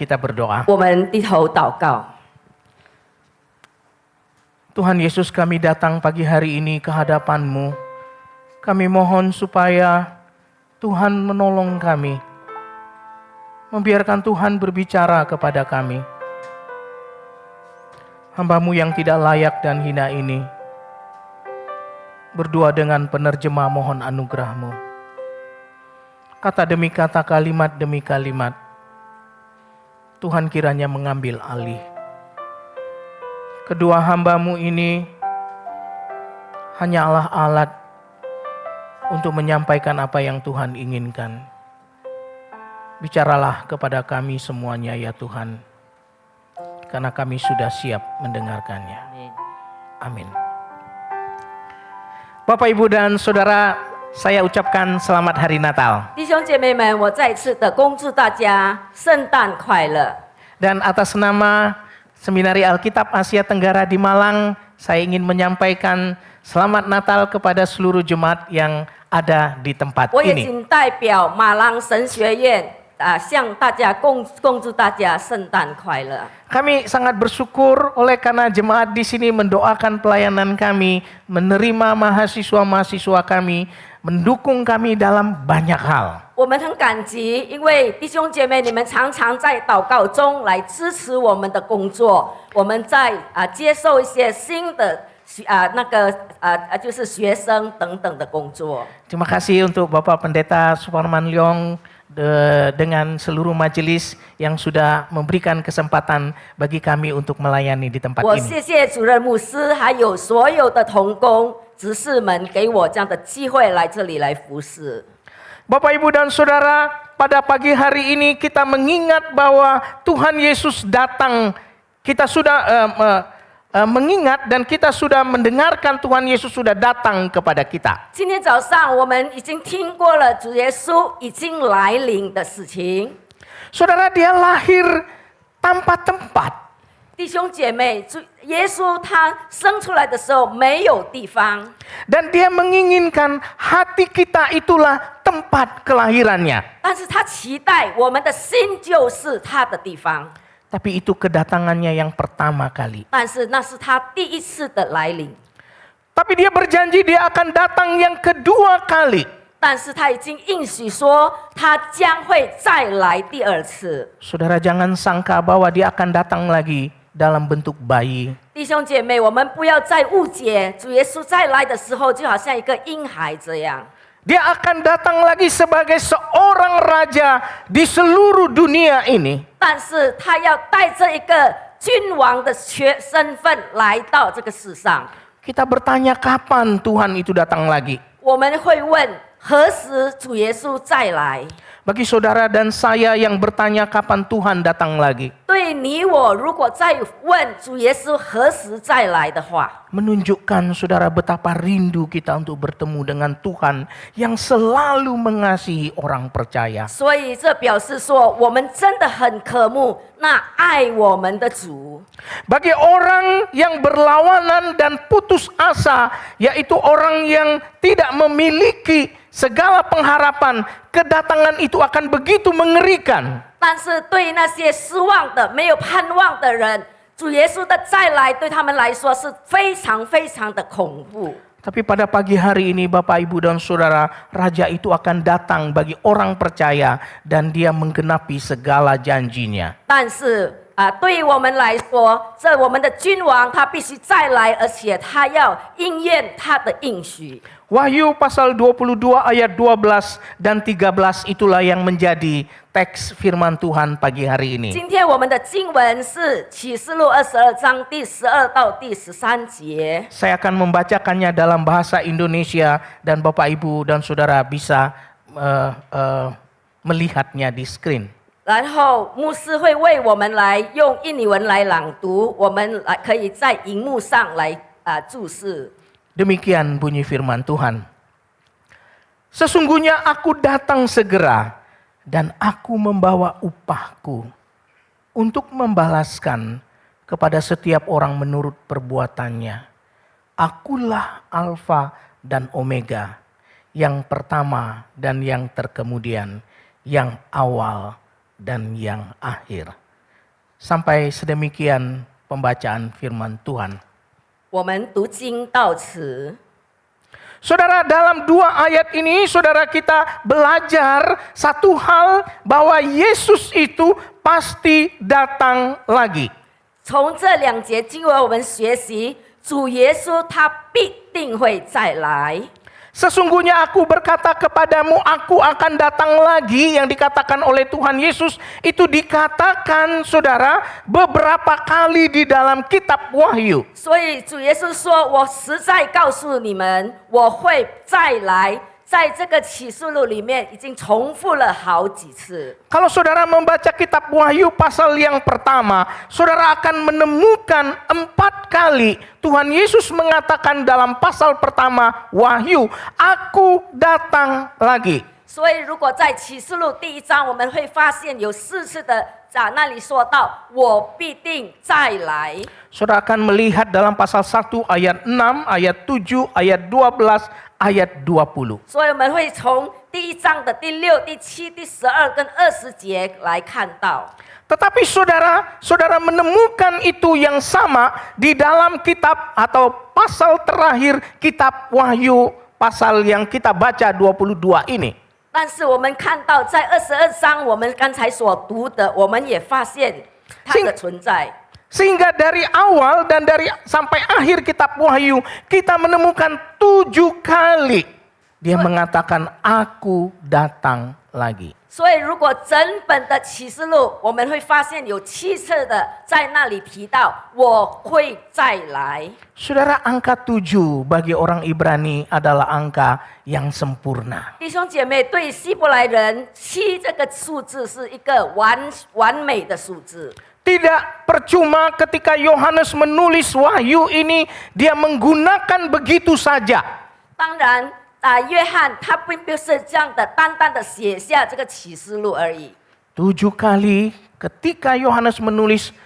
Kita berdoa. 我们低头祷告。 Tuhan Yesus, kami datang pagi hari ini ke hadapan-Mu. Kami mohon supaya Tuhan menolong kami. Membiarkan Tuhan berbicara kepada kami. Hamba-Mu yang tidak layak dan hina ini berdua dengan penerjemah mohon anugerah-Mu. Kata demi kata, kalimat demi kalimat, Tuhan kiranya mengambil alih. Kedua hamba-Mu ini hanyalah alat untuk menyampaikan apa yang Tuhan inginkan. Bicaralah kepada kami semuanya ya Tuhan, karena kami sudah siap mendengarkannya. Amin. Bapak, Ibu, dan Saudara, saya ucapkan selamat Hari Natal. 弟兄姐妹们，我再次的恭祝大家圣诞快乐。 Dan atas nama Seminari Alkitab Asia Tenggara di Malang, saya ingin menyampaikan selamat Natal kepada seluruh jemaat yang ada di tempat 我也 ini. 仅代表马郎神学院向大家恭祝大家圣诞快乐。 Kami sangat bersyukur oleh karena jemaat di sini mendoakan pelayanan kami, menerima mahasiswa-mahasiswa kami, mendukung kami dalam banyak hal. 我们很感激，因为弟兄姐妹你们常常在祷告中来支持我们的工作。我们在接受一些新的就是学生等等的工作。 Terima kasih untuk Bapak Pendeta Suparman Leong dengan seluruh majelis yang sudah memberikan kesempatan bagi kami untuk melayani di tempat 我 ini. 谢谢主任牧师，还有所有的同工执事们给我这样的机会来这里来服侍。 Bapak, Ibu, dan Saudara, pada pagi hari ini kita mengingat bahwa Tuhan Yesus datang. Kita sudah mengingat dan kita sudah mendengarkan Tuhan Yesus sudah datang kepada kita. 今天早上我们已经听过了主耶稣已经来临的事情。 Saudara, dia lahir tanpa tempat. 弟兄姐妹，耶稣他生出来的时候没有地方， Dan dia menginginkan hati kita itulah tempat kelahirannya. 但是他期待我们的心就是他的地方。 Tapi itu kedatangannya yang pertama kali. 但是那是他第一次的来临， Tapi dia berjanji dia akan datang yang kedua kali. 但是他已经应许说他将会再来第二次。 Saudara, jangan sangka bahwa dia akan datang lagi dalam bentuk bayi. 弟兄姐妹，我们不要再误解，主耶稣再来的时候就好像一个婴孩这样。 Dia akan datang lagi sebagai seorang raja di seluruh dunia ini. 但是他要带着一个君王的身份来到这个世上。 Kita bertanya kapan Tuhan itu datang lagi. 我们会问何时主耶稣再来？ Bagi saudara dan saya yang bertanya kapan Tuhan datang lagi, 对你我，如果再问主耶稣何时再来的话， menunjukkan saudara betapa rindu kita untuk bertemu dengan Tuhan yang selalu mengasihi orang percaya. 所以这表示说，我们真的很渴慕那爱我们的主。 Bagi orang yang berlawanan dan putus asa, yaitu orang yang tidak memiliki segala pengharapan, kedatangan itu akan begitu mengerikan. 但是对那些失望的、没有盼望的人，主耶稣的再来对他们来说是非常非常的恐怖。 Tapi pada pagi hari ini Bapak, Ibu, dan Saudara, Raja itu akan datang bagi orang percaya dan dia menggenapi segala janjinya. 但是对于我们来说，这我们的君王他必须再来，而且他要应验他的应许。 Wahyu pasal 22 ayat 12 dan 13 itulah yang menjadi teks firman Tuhan pagi hari ini. 今天我们的经文是启示录22章第12到第13节。 Saya akan membacakannya dalam bahasa Indonesia dan Bapak, Ibu, dan Saudara bisa melihatnya di screen. 然后牧师会为我们来用印尼文来朗读，我们可以在荧幕上来注视。 Demikian bunyi firman Tuhan. Sesungguhnya aku datang segera dan aku membawa upahku untuk membalaskan kepada setiap orang menurut perbuatannya. Akulah Alfa dan Omega, yang pertama dan yang terkemudian, yang awal dan yang akhir. Sampai sedemikian pembacaan firman Tuhan. 我们读经到此。 Saudara, dalam 2 ayat ini saudara kita belajar satu hal bahwa Yesus itu pasti datang lagi. 从这2节经文，我们学习主耶稣他必定会再来。 Sesungguhnya aku berkata kepadamu, aku akan datang lagi. Yang dikatakan oleh Tuhan Yesus itu dikatakan saudara beberapa kali di dalam kitab Wahyu. 所以主耶稣说：“我实在告诉你们，我会再来。”在这个启示录里面已经重复了好几次。 Kalau saudara membaca kitab Wahyu pasal yang pertama, saudara akan menemukan 4 kali Tuhan Yesus mengatakan dalam pasal pertama Wahyu, aku datang lagi. 所以如果在启示录第1章，我们会发现有4次的在那里说到我必定再来。 Saudara akan melihat dalam pasal 1 ayat 6, ayat 7, ayat 12, ayat 20. 所以我们会从第1章的第6、第7、第12跟20节来看到。 Tetapi saudara menemukan itu yang sama di dalam kitab atau pasal terakhir kitab Wahyu, pasal yang kita baca 22 ini. 但是我们看到在22章，我们刚才所读的，我们也发现它的存在。 Sehingga dari awal dan dari sampai akhir kitab Wahyu kita menemukan 7 kali dia mengatakan aku datang lagi. 所以如果整本的启示录，我们会发现有7次的在那里提到我会再来。 Saudara, angka 7 bagi orang Ibrani adalah angka yang sempurna. 弟兄姐妹，对希伯来人7这个数字是一个完美的数字。 Tidak percuma ketika Yohanes menulis Wahyu ini dia menggunakan begitu saja. 当然约翰他并不是这样的单单的写下这个启示录而已。 7 kali ketika Yohanes menulis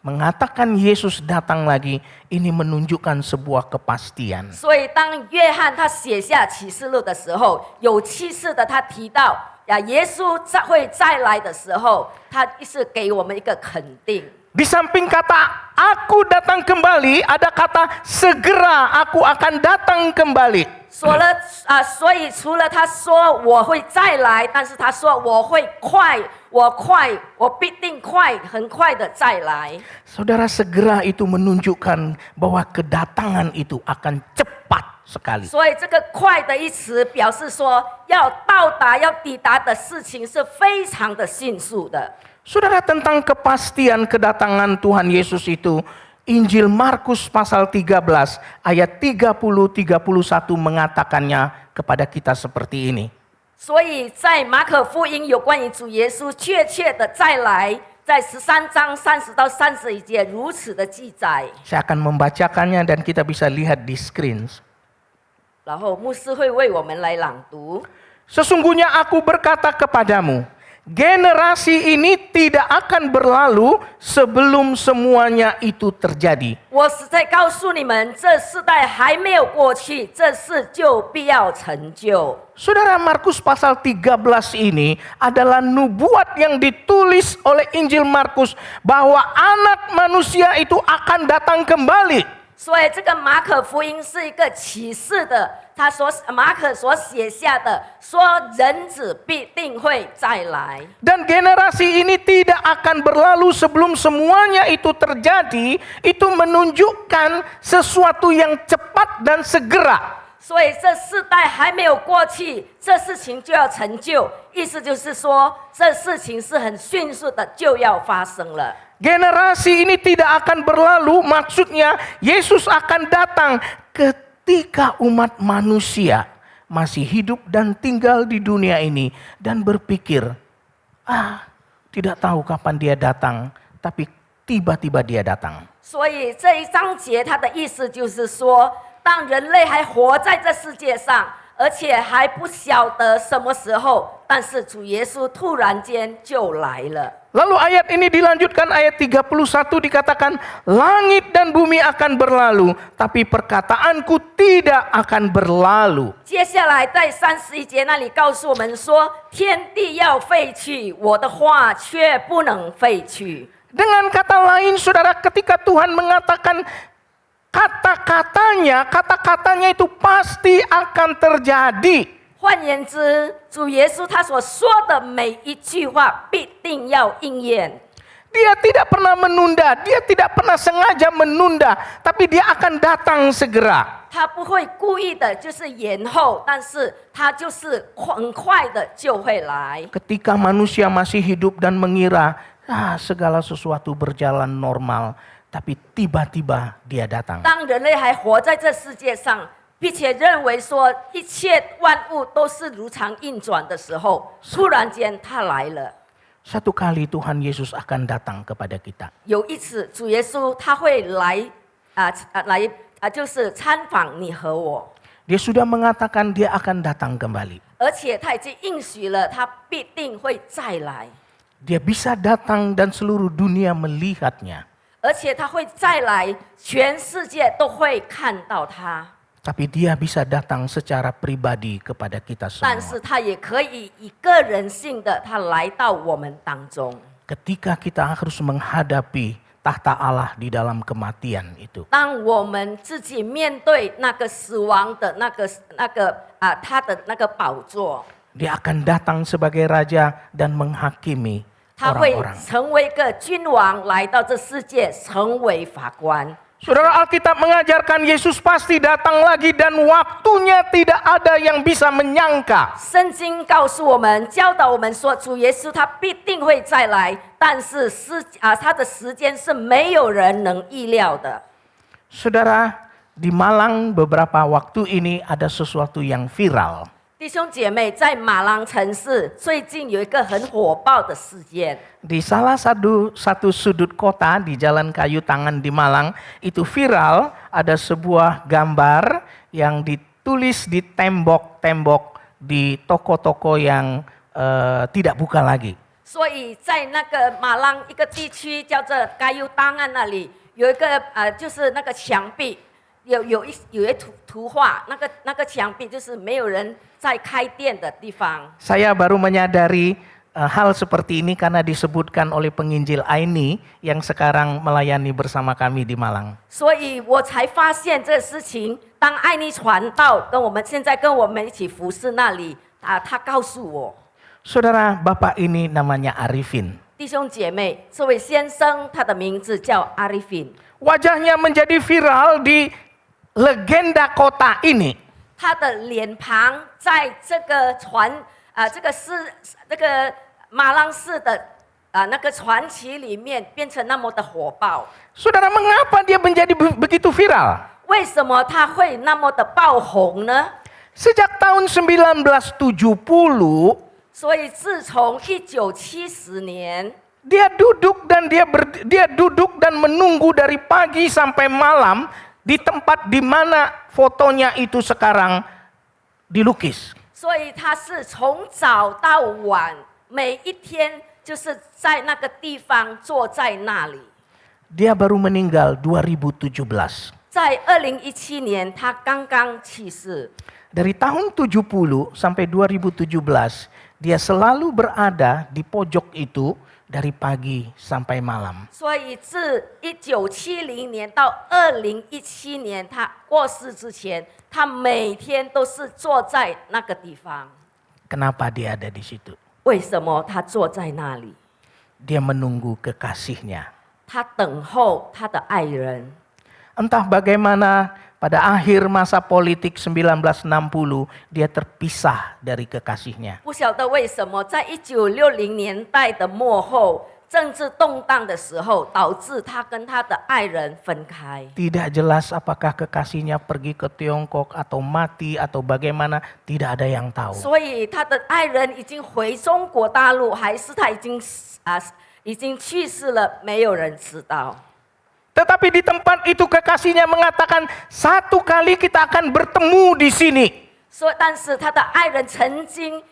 mengatakan Yesus datang lagi, ini menunjukkan sebuah kepastian. 所以当约翰他写下启示录的时候，有7次的他提到耶稣会再来的时候，他是给我们一个肯定。 Di samping kata aku datang kembali, ada kata segera aku akan datang kembali. 所以除了他说我会再来，但是他说我会快，我必定快，很快的再来。 Saudara, segera itu menunjukkan bahwa kedatangan itu akan cepat sekali. 所以这个快的一词表示说，要到达、要抵达的事情是非常的迅速的。 Saudara, tentang kepastian kedatangan Tuhan Yesus itu, Injil Markus pasal 13 ayat 30-31 mengatakannya kepada kita seperti ini. 所以在马可福音有关于主耶稣确切的再来，在13章30到31节如此的记载。 Saya akan membacakannya dan kita bisa lihat di screen. 然后牧师会为我们来朗读。 Sesungguhnya aku berkata kepadamu, generasi ini tidak akan berlalu sebelum semuanya itu terjadi. 我实在告诉你们，这世代还没有过去，这事就必要成就。 Saudara, Markus pasal 13 ini adalah nubuat yang ditulis oleh Injil Markus bahwa anak manusia itu akan datang kembali. 所以这个马可福音是一个启示的，马可所写下的，说人子必定会再来。 Dan generasi ini tidak akan berlalu sebelum semuanya itu terjadi. Itu menunjukkan sesuatu yang cepat dan segera. 所以这世代还没有过去，这事情就要成就。意思就是说，这事情是很迅速的就要发生了。 Generasi ini tidak akan berlalu, maksudnya Yesus akan datang ketika umat manusia masih hidup dan tinggal di dunia ini dan berpikir, tidak tahu kapan dia datang, tapi tiba-tiba dia datang. 所以这一章节它的意思就是说，当人类还活在这世界上，而且还不晓得什么时候，但是主耶稣突然间就来了。 Lalu ayat ini dilanjutkan, ayat 31 dikatakan, langit dan bumi akan berlalu, tapi perkataanku tidak akan berlalu. 接下来在31节那里告诉我们说，天地要废去，我的话却不能废去。Dengan kata lain, saudara, ketika Tuhan mengatakan kata-katanya itu pasti akan terjadi. 换言之，主耶稣他所说的每一句话必定要应验。 Dia tidak pernah menunda, dia tidak pernah sengaja menunda, tapi dia akan datang segera. 他不会故意的，就是延后，但是他就是很快的就会来。 Ketika manusia masih hidup dan mengira segala sesuatu berjalan normal, tapi tiba-tiba dia datang. 当人类还活在这世界上，并且认为说一切万物都是如常运转的时候，突然间他来了。 Satu kali Tuhan Yesus akan datang kepada kita. 有一次，主耶稣他会来就是参访你和我， Dia sudah mengatakan dia akan datang kembali. 而且他已经应许了，他必定会再来， Dia bisa datang dan seluruh dunia melihatnya. 而且他会再来，全世界都会看到他。 Tapi dia bisa datang secara pribadi kepada kita 但是 semua. 他也可以以个人性的，他来到我们当中。 Ketika kita harus menghadapi tahta Allah di dalam kematian itu. 当我们自己面对那个死亡的他的那个宝座， Dia akan datang sebagai raja dan menghakimi 他会 orang-orang. 成为一个君王，来到这世界，成为法官。 Saudara, Alkitab mengajarkan Yesus pasti datang lagi dan waktunya tidak ada yang bisa menyangka. 圣经告诉我们，教导我们说，主耶稣他必定会再来，但是他的时间是没有人能意料的。 Saudara, di Malang beberapa waktu ini ada sesuatu yang viral. 弟兄姐妹，在马郎城市最近有一个很火爆的事件， Di salah satu sudut kota di Jalan Kayu Tangan di Malang itu viral, ada sebuah gambar yang ditulis di tembok-tembok di toko-toko yang tidak buka lagi. 所以在那个马郎一个地区叫做该优档案那里有一个就是那个墙壁有一图画，那个墙壁就是没有人在开店的地方。 Saya baru menyadari hal seperti ini karena disebutkan oleh penginjil Aini yang sekarang melayani bersama kami di Malang. 所以我才发现这事情。当爱妮传道现在跟我们一起服侍那里他告诉我， Saudara, bapak ini namanya Arifin. 弟兄姐妹，这位先生他的名字叫阿里fin， Wajahnya menjadi viral di legenda kota ini. 他的脸庞在这个这个马郎市的那个传奇里面变成那么的火爆。 Saudara, mengapa dia menjadi begitu viral? 为什么他会那么的爆红呢？ Sejak tahun 1970, 所以自从1970年， dia duduk dan menunggu dari pagi sampai malam di tempat di mana fotonya itu sekarang dilukis. 所以他是从早到晚，每一天就是在那个地方坐在那里。 Dia baru meninggal 2017. 在2017年，他刚刚去世。 Dari tahun 70 sampai 2017, dia selalu berada di pojok itu dari pagi sampai malam. 所以自1970年到2017年，他过世之前，他每天都是坐在那个地方。 Kenapa dia ada di situ? 为什么他坐在那里？ Dia menunggu kekasihnya. 他等候他的爱人。 Entah bagaimana pada akhir masa politik 1960 dia terpisah dari kekasihnya. 不晓得为什么，在1960年代的末后，政治动荡的时候，导致他跟他的爱人分开。 Tidak jelas apakah kekasihnya pergi ke Tiongkok atau mati atau bagaimana, tidak ada yang tahu. 所以他的爱人已经回中国大陆，还是他已经去世了，没有人知道。 Tetapi di tempat itu kekasihnya mengatakan, satu kali kita akan bertemu di sini. 但是他的爱人曾经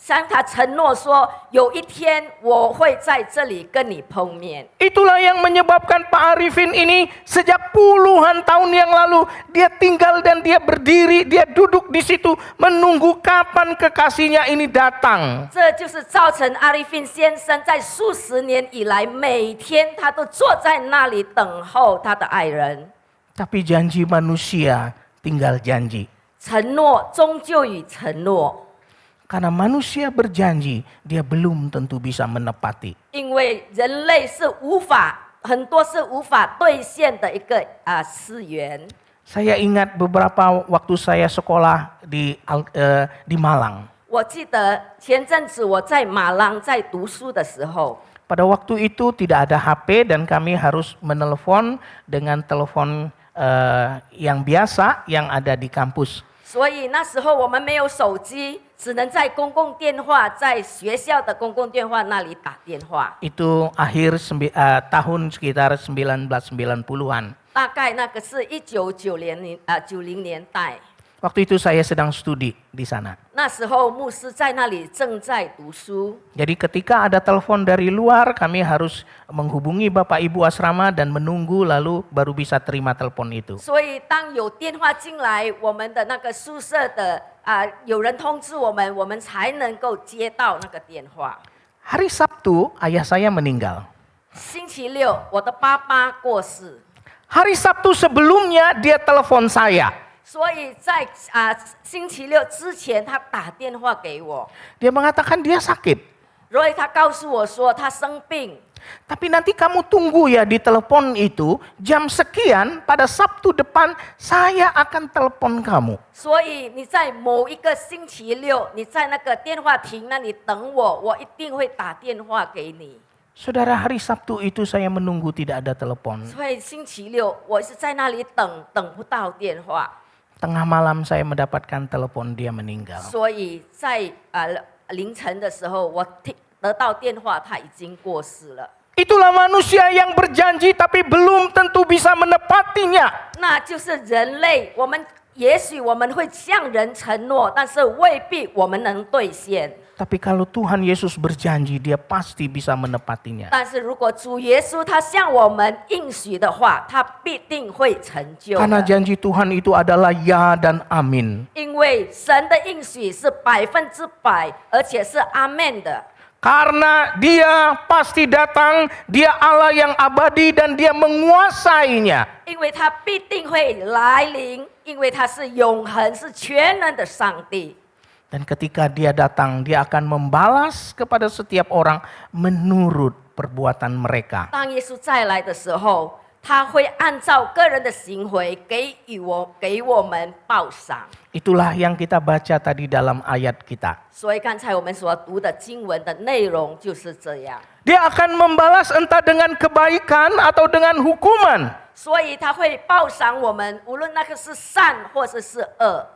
向他承诺说，有一天我会在这里跟你碰面。 Itulah yang menyebabkan Pak Arifin ini sejak puluhan tahun yang lalu dia tinggal dan dia berdiri, dia duduk di situ menunggu kapan kekasihnya ini datang. 这就是造成阿利芬先生在数十年以来，每天他都坐在那里等候他的爱人。 Tapi janji manusia tinggal janji. 承诺终究与承诺， Karena manusia berjanji, dia belum tentu bisa menepati. 因为人类是很多是无法兑现的一个誓言。 Saya ingat beberapa waktu saya sekolah di Malang. 我记得前阵子我在马郎在读书的时候， Pada waktu itu tidak ada HP dan kami harus menelepon dengan telepon yang biasa yang ada di kampus. 所以那时候我们没有手机，只能在公共电话，在学校的公共电话那里打电话。 Itu akhir tahun sekitar 1990-an. 大概那个是1990年代， Waktu itu saya sedang studi di sana. 那时候牧师在那里正在读书。 Jadi ketika ada telepon dari luar, kami harus menghubungi Bapak Ibu asrama dan menunggu lalu baru bisa terima telepon itu. 所以当有电话进来，我们的那个宿舍的有人通知我们，我们才能够接到那个电话。 Hari Sabtu, ayah saya meninggal. 星期六，我的爸爸过世， Hari Sabtu sebelumnya dia telepon saya. 所以在星期六之前，他打电话给我， Dia mengatakan dia sakit. 所以他告诉我说他生病。 Tapi nanti kamu tunggu ya di telepon itu, jam sekian pada Sabtu depan saya akan telepon kamu. 所以你在某一个星期六，你在那个电话亭那里等我，我一定会打电话给你。 Saudara, hari Sabtu itu saya menunggu tidak ada telepon. 所以星期六我是在那里等，等不到电话， Tengah malam saya mendapatkan telepon dia meninggal. 所以在凌晨的时候，我得到电话，他已经过世了。 Itulah manusia yang berjanji tapi belum tentu bisa menepatinya. 那就是人类，也许我们会向人承诺，但是未必我们能兑现。 Tapi kalau Tuhan Yesus berjanji, dia pasti bisa menepatinya. 但是如果主耶稣他向我们应许的话，他必定会成就的。 Karena janji Tuhan itu adalah ya dan amin. 因为神的应许是100%，而且是阿门的。 Karena dia pasti datang, dia Allah yang abadi dan dia menguasainya. 因为他必定会来临，因为他是永恒、是全能的上帝。 Dan ketika dia datang, dia akan membalas kepada setiap orang menurut perbuatan mereka. 当耶稣再来的时候，他会按照个人的行为给我们报赏。 Itulah yang kita baca tadi dalam ayat kita. 所以刚才我们所读的经文的内容就是这样。 Dia akan membalas entah dengan kebaikan atau dengan hukuman. 所以他会报赏我们，无论那个是善或者是恶。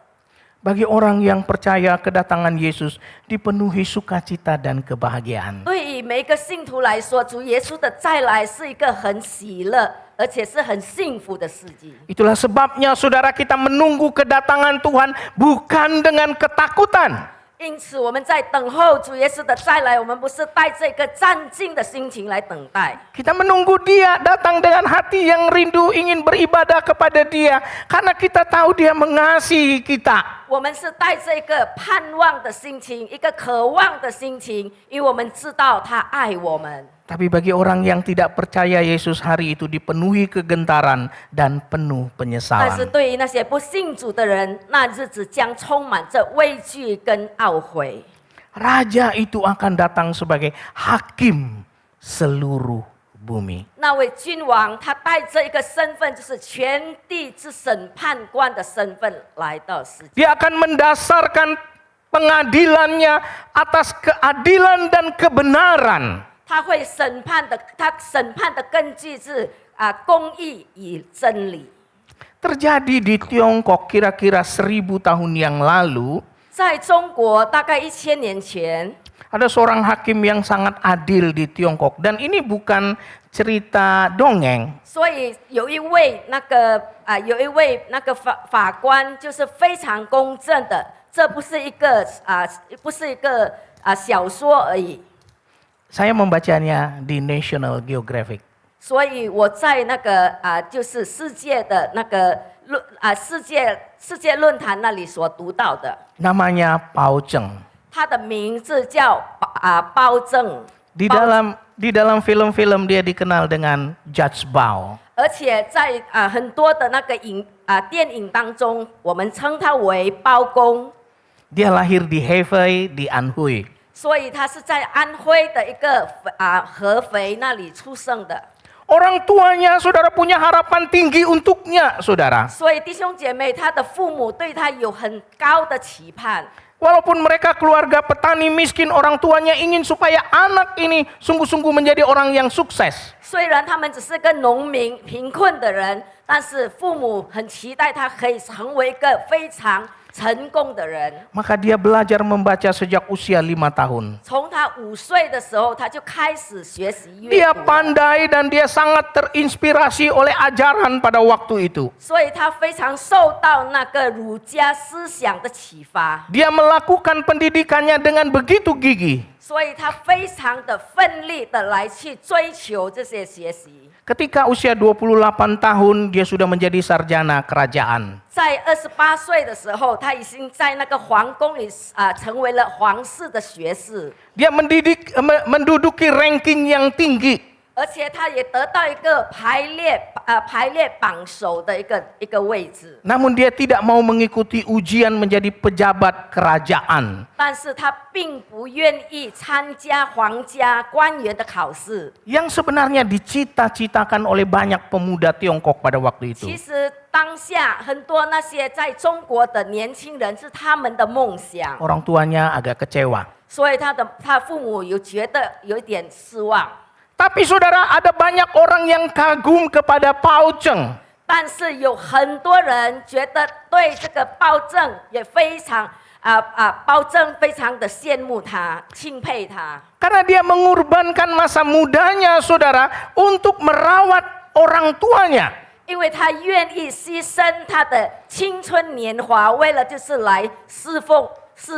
Bagi orang yang percaya kedatangan Yesus dipenuhi sukacita dan kebahagiaan. 对于每一个信徒来说，主耶稣的再来是一个很喜乐，而且是很幸福的事迹。 Itulah sebabnya saudara kita menunggu kedatangan Tuhan bukan dengan ketakutan. 因此，我们在等候主耶稣的再来，我们不是带这个战兢的心情来等待。 Kita menunggu dia datang dengan hati yang rindu ingin beribadah kepada dia. Karena kita tahu dia mengasihi kita. 我们是带这个盼望的心情，一个渴望的心情，因为我们知道他爱我们。 Tapi bagi orang yang tidak percaya Yesus, hari itu dipenuhi kegentaran dan penuh 但是 penyesalan. 对于那些不信主的人，那日子将充满着畏惧跟懊悔。 Raja itu akan datang sebagai hakim seluruh bumi. 那位君王，他带着一个身份，就是全地之审判官的身份来到世界。 Dia akan mendasarkan pengadilannya atas keadilan dan kebenaran. 他审判的根据是公义与真理。 Terjadi di Tiongkok kira-kira 1000 tahun yang lalu. 在中国大概1000年前， Ada seorang hakim yang sangat adil di Tiongkok. Dan ini bukan cerita dongeng. 所以有一位那个法官就是非常公正的，这不是一个小说而已。 Saya membacanya di National Geographic. 所以我在那个就是世界的那个世界论坛那里所读到的， Namanya Pao Cheng. 他的名字叫包正， Di dalam film-film dia dikenal dengan Judge Bao. 而且在很多的那个电影当中，我们称他为包公， Dia lahir di Hefei di Anhui. 所以他是在安徽的一个合肥那里出生的。 Orang tuanya saudara punya harapan tinggi untuknya, saudara. 所以弟兄姐妹，他的父母对他有很高的期盼。 Walaupun mereka keluarga petani miskin, orang tuanya ingin supaya anak ini sungguh-sungguh menjadi orang yang sukses. 虽然他们只是个农民、贫困的人，但是父母很期待他可以成为一个非常成功的人。 Maka dia belajar membaca sejak usia 5 tahun. 从他5岁的时候，他就开始学习阅 Dia 读了， pandai dan dia sangat terinspirasi oleh ajaran pada waktu itu. 所以他非常受到那个儒家思想的启发， Dia melakukan pendidikannya dengan begitu gigih. 所以他非常的奋力的来去追求这些学习。 Ketika usia 28 tahun, dia sudah menjadi sarjana kerajaan. 在28岁的时候，他已经在那个皇宫里成为了皇室的学士， Dia menduduki ranking yang tinggi. 而且他也得到一个排列榜首的一个位置。 Namun dia tidak mau mengikuti ujian menjadi pejabat kerajaan. 但是他并不愿意参加皇家官员的考试。 Yang sebenarnya dicita-citakan oleh banyak pemuda Tiongkok pada waktu itu. 其实当下很多那些在中国的年轻人是他们的梦想， Orang tuanya agak kecewa. 所以他父母有觉得有一点失望。 Tapi saudara, ada banyak orang yang kagum kepada Pao Cheng. 但是有很多人觉得对这个包正也非常包正非常的羡慕他、钦佩他， Karena dia mengorbankan masa mudanya, saudara, untuk merawat orang tuanya. 因为他愿意牺牲他的青春年华，为了就是来侍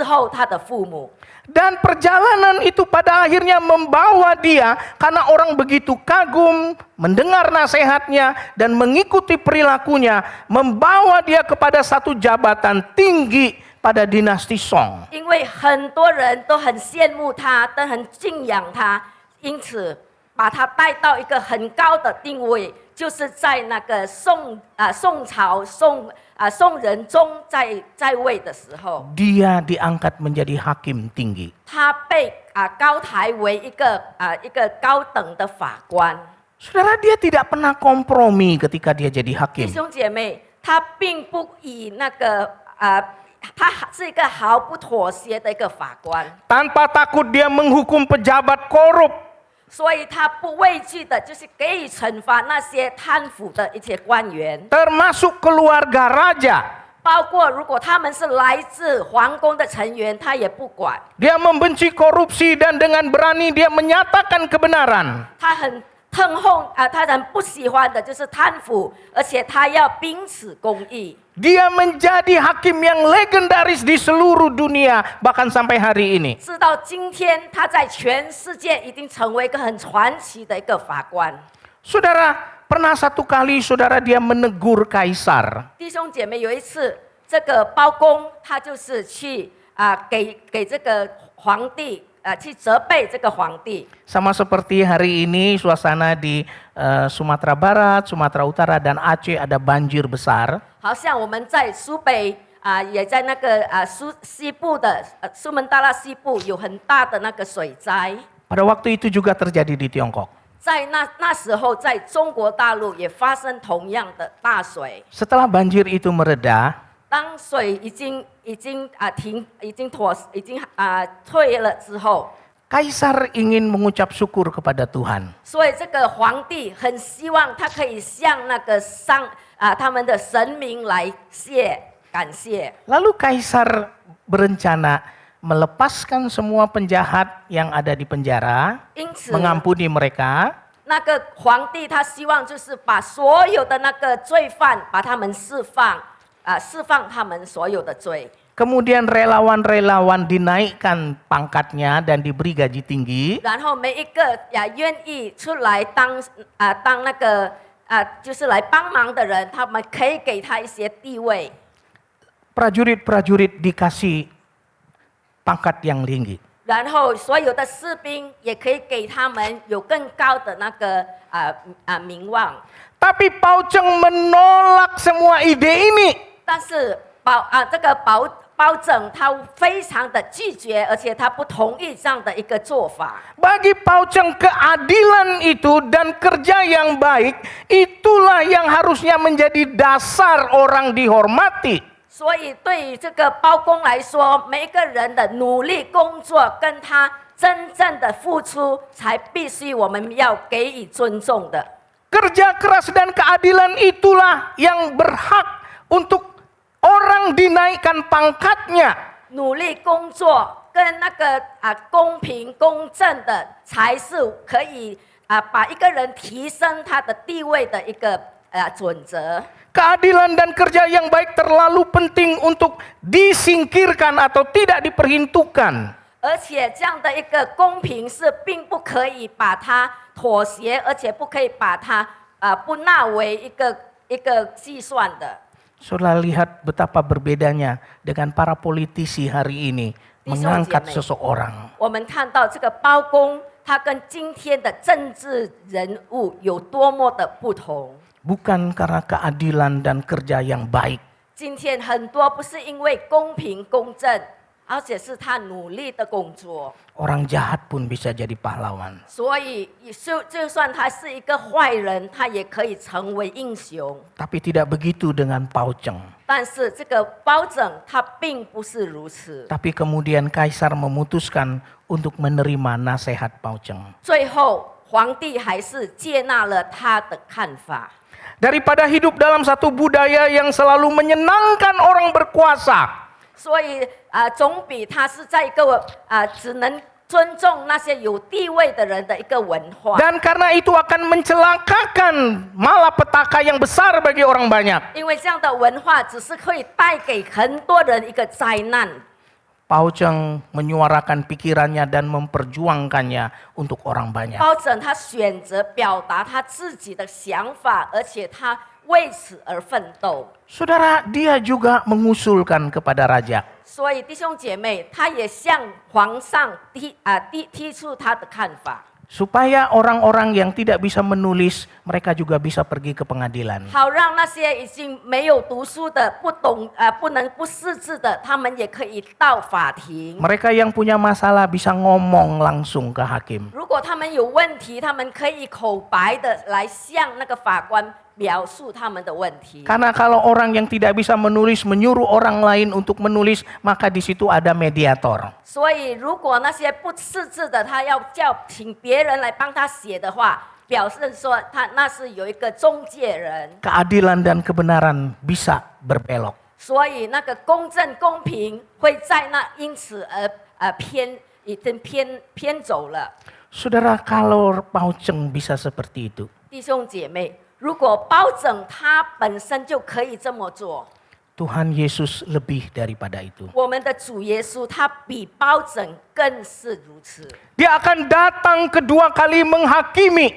候他的父母。 Dan perjalanan itu pada akhirnya membawa dia, karena orang begitu kagum, mendengar nasihatnya, dan mengikuti perilakunya, membawa dia kepada satu jabatan tinggi pada dinasti Song. 因为很多人都很羡慕他，都很敬仰他，因此把他带到一个很高的定位，就是在那个宋仁宗在位的时候， Dia diangkat menjadi hakim tinggi. 他被高抬为一个高等的法官。 Saudara, dia tidak pernah kompromi ketika dia jadi 弟 hakim. 兄姐妹，他并不以那个他是一个毫不妥协的一个法官， Tanpa takut dia menghukum pejabat korup. 所以他不畏惧的，就是给予惩罚那些贪腐的一些官员， Termasuk keluarga raja. 包括如果他们是来自皇宫的成员，他也不管。 Dia membenci korupsi dan dengan berani dia menyatakan kebenaran. 他很痛恨他很不喜欢的就是贪腐，而且他要秉持公义。 Dia menjadi hakim yang legendaris di seluruh dunia, bahkan sampai hari ini. 直到今天，他在全世界已经成为一个很传奇的一个法官。 Saudara, pernah satu kali saudara dia menegur kaisar. 弟兄姐妹，有一次，这个包公他就是去给这个皇帝去责备这个皇帝。 Sama seperti hari ini suasana di Sumatera Barat, Sumatera Utara, dan Aceh ada banjir besar. 好像我们在苏北也在那个西部的苏门答腊西部有很大的那个水灾。 Pada waktu itu juga terjadi di Tiongkok. 在那时候，在中国大陆也发生同样的大水。 Setelah banjir itu mereda, 当水已经退了之后， kaisar ingin mengucap syukur kepada Tuhan. 所以这个皇帝很希望他可以向那个他们的神明来感谢。 Lalu kaisar berencana melepaskan semua penjahat yang ada di penjara, 因此， mengampuni mereka, 那个皇帝他希望就是把所有的那个罪犯把他们释放他们所有的罪。kemudian relawan-relawan dinaikkan pangkatnya dan diberi gaji tinggi. 然后每一个也愿意出来当那个就是来帮忙的人，他们可以给他一些地位。 Prajurit-prajurit dikasih pangkat yang tinggi. 然后所有的士兵也可以给他们有更高的那个名望。 Tapi Pao Cheng menolak semua ide ini. 但是这个包拯他非常的拒绝，而且他不同意这样的一个做法。 Bagi Pao Cheng keadilan itu dan kerja yang baik itulah yang harusnya menjadi dasar orang dihormati. 所以对于这个包公来说，每一个人的努力工作跟他真正的付出，才必须我们要给予尊重的。 Kerja keras dan keadilan itulah yang berhak untuk orang dinaikkan pangkatnya. 努力工作跟那个公平公正的，才是可以把一个人提升他的地位的一个准则。 Keadilan dan kerja yang baik terlalu penting untuk disingkirkan atau tidak diperhitungkan. 而且这样的一个公平是并不可以把它妥协，而且不可以把它不纳为一个计算的。 Saudara lihat betapa berbedanya dengan para politisi hari ini mengangkat seseorang. 我们看到这个包公，他跟今天的政治人物有多么的不同。 Bukan karena keadilan dan kerja yang baik. 今天很多不是因为公平公正，而且是他努力的工作。 Orang jahat pun bisa jadi pahlawan. 所以就算他是一个坏人，他也可以成为英雄。 Tapi tidak begitu dengan Pao Cheng. 但是这个包拯他并不是如此。 Tapi kemudian Kaisar memutuskan untuk menerima nasihat Pao Cheng. 最后，皇帝还是接纳了他的看法。 Daripada hidup dalam satu budaya yang selalu menyenangkan orang berkuasa. 所以总比他是在一个只能尊重那些有地位的人的一个文化。 Dan karena itu akan mencelakakan malapetaka yang besar bagi orang banyak. 因为这样的文化只是会带给很多人一个灾难。 Pao Cheng menyuarakan pikirannya dan memperjuangkannya untuk orang banyak. 包拯他选择表达他自己的想法，而且他为此而奋斗。 Saudara, dia juga mengusulkan kepada raja. 所以弟兄姐妹，他也向皇上提出他的看法。 Supaya orang-orang yang tidak bisa menulis, mereka juga bisa pergi ke pengadilan. 好让那些已经没有读书的、不能不识字的，他们也可以到法庭。 Mereka yang punya masalah bisa ngomong langsung ke hakim. 如果他们有问题，他们可以口白的来向那个法官描述他们的问题。 Karena kalau orang yang tidak bisa menulis menyuruh orang lain untuk menulis, maka di situ ada mediator. 所以，如果那些不识字的，他要请别人来帮他写的话，表示说他那是有一个中介人。 Keadilan dan kebenaran bisa berbelok. 所以，那个公正公平会在因此而已经偏走了。 Saudara, kalau Pao Cheng bisa seperti itu, 弟兄姐妹，如果包拯他本身就可以这么做， Tuhan Yesus lebih daripada itu. 我们的主耶稣他比包拯更是如此。 Dia akan datang kedua kali menghakimi.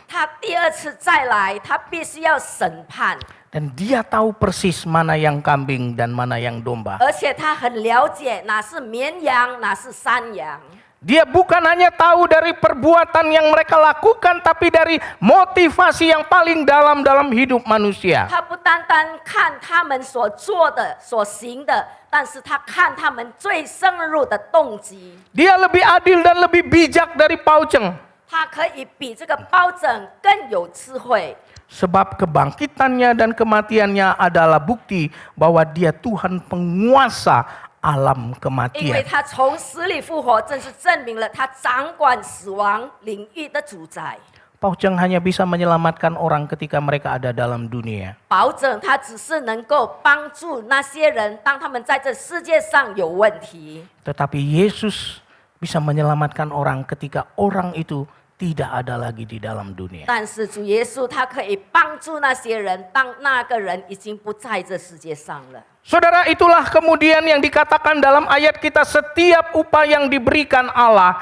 他第二次再来，他必须要审判， Dan dia tahu persis mana yang kambing dan mana yang domba. 而且他很了解哪是绵羊，哪是山羊。 Dia bukan hanya tahu dari perbuatan yang mereka lakukan, tapi dari motivasi yang paling dalam hidup manusia. 他不单单看他们所做的、所行的，但是他看他们最深入的动机。 Dia lebih adil dan lebih bijak dari Pao Cheng. 他可以比这个包拯更有智慧， Sebab kebangkitannya dan kematiannya adalah bukti bahwa dia Tuhan penguasa alam 因为 kematian. 他从死里复活，正是证明了他掌管死亡领域的主宰。 Pao Cheng hanya bisa menyelamatkan orang ketika mereka ada dalam dunia. 保证他只是能够帮助那些人，当他们在这世界上有问题。 Tetapi Yesus bisa menyelamatkan orang ketika orang itu tidak ada lagi di dalam dunia. 但是主耶稣他可以帮助那些人，当那个人已经不在这世界上了。 Saudara, itulah kemudian yang dikatakan dalam ayat kita, setiap upah yang diberikan Allah,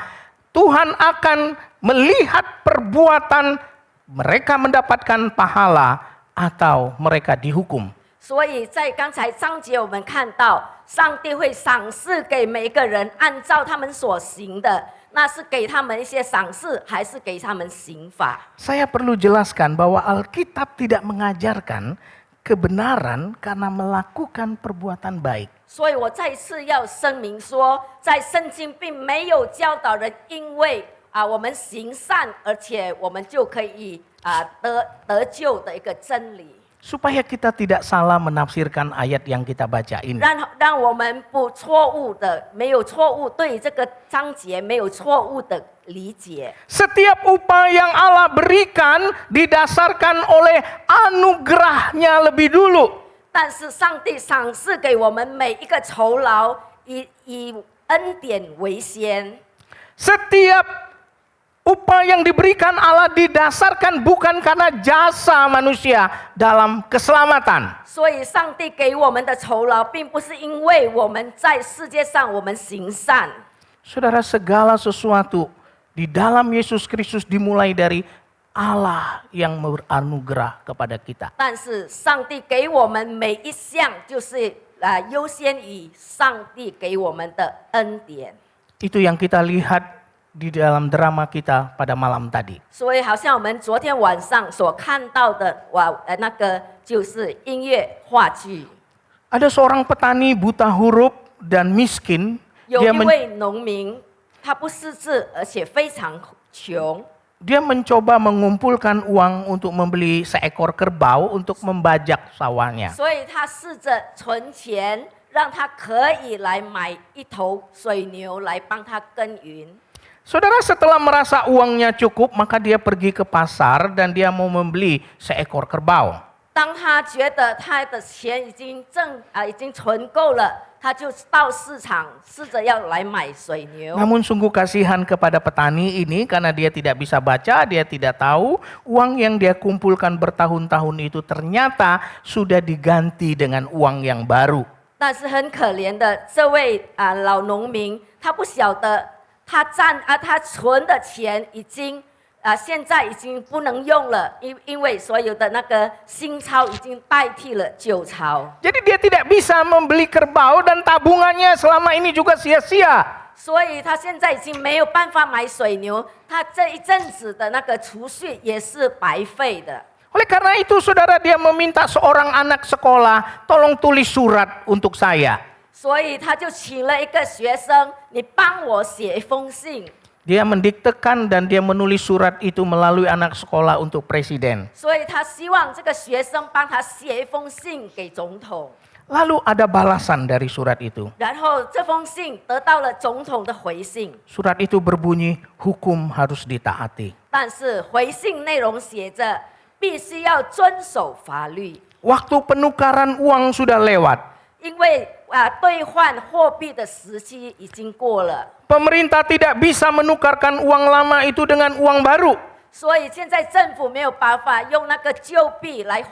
Tuhan akan melihat perbuatan mereka mendapatkan pahala atau mereka dihukum. 所以在刚才章节我们看到，上帝会赏赐给每一个人，按照他们所行的，那是给他们一些赏赐，还是给他们刑罚？ Saya perlu jelaskan bahwa Alkitab tidak mengajarkan kebenaran karena melakukan perbuatan baik. 所以我再次要声明说，在圣经并没有教导人，因为我们行善，而且我们就可以得救的一个真理。 Supaya kita tidak salah menafsirkan ayat yang kita baca ini. 让我们不错误的，没有错误，对这个章节没有错误的理解。 Setiap upah yang Allah berikan didasarkan oleh anugerahnya lebih dulu. 但是上帝赏赐给我们每一个酬劳，以恩典为先。 Setiap upah yang diberikan Allah didasarkan bukan karena jasa manusia dalam keselamatan. 所以上帝给我们的酬劳，并不是因为我们在世界上我们行善。 Saudara, segala sesuatu di dalam Yesus Kristus dimulai dari Allah yang beranugerah kepada kita. 但是上帝给我们每一项，就是优先于上帝给我们的恩典。 Itu yang kita lihat di dalam drama kita pada malam tadi. 所以，好像我们昨天晚上所看到的，那个就是音乐话剧。 Ada seorang petani buta huruf dan miskin. 有一位农民，他不识字，而且非常穷。 Dia mencoba mengumpulkan uang untuk membeli seekor kerbau untuk membajak sawahnya. 所以他试着存钱，让他可以来买一头水牛来帮他耕耘。 Saudara, setelah merasa uangnya cukup, maka dia pergi ke pasar dan dia mau membeli seekor kerbau. 当他觉得他的钱已经存够了，他就到市场试着要来买水牛。 Namun sungguh kasihan kepada petani ini karena dia tidak bisa baca, dia tidak tahu uang yang dia kumpulkan bertahun-tahun itu ternyata sudah diganti dengan uang yang baru. 但是很可怜的这位老农民，他不晓得他存的钱已经现在已经不能用了，因为所有的那个新钞已经代替了旧钞。 Jadi dia tidak bisa membeli kerbau dan tabungannya selama ini juga sia-sia. 所以他现在已经没有办法买水牛，他这一阵子的那个储蓄也是白费的。 Oleh karena itu saudara, dia meminta seorang anak sekolah, tolong tulis surat untuk saya. 所以他就请了一个学生，你帮我写一封信。 Dia mendiktekan dan dia menulis surat itu melalui anak sekolah untuk presiden. 所以他希望这个学生帮他写一封信给总统。 Lalu ada balasan dari surat itu. 然后这封信得到了总统的回信， Surat itu berbunyi, hukum harus ditaati. 但是回信内容写着必须要遵守法律， Waktu penukaran uang sudah lewat. 因为兑换货币的时期已经过了， Pemerintah tidak bisa menukarkan uang lama itu dengan uang baru. 所以现在政府没有办法用那个旧币来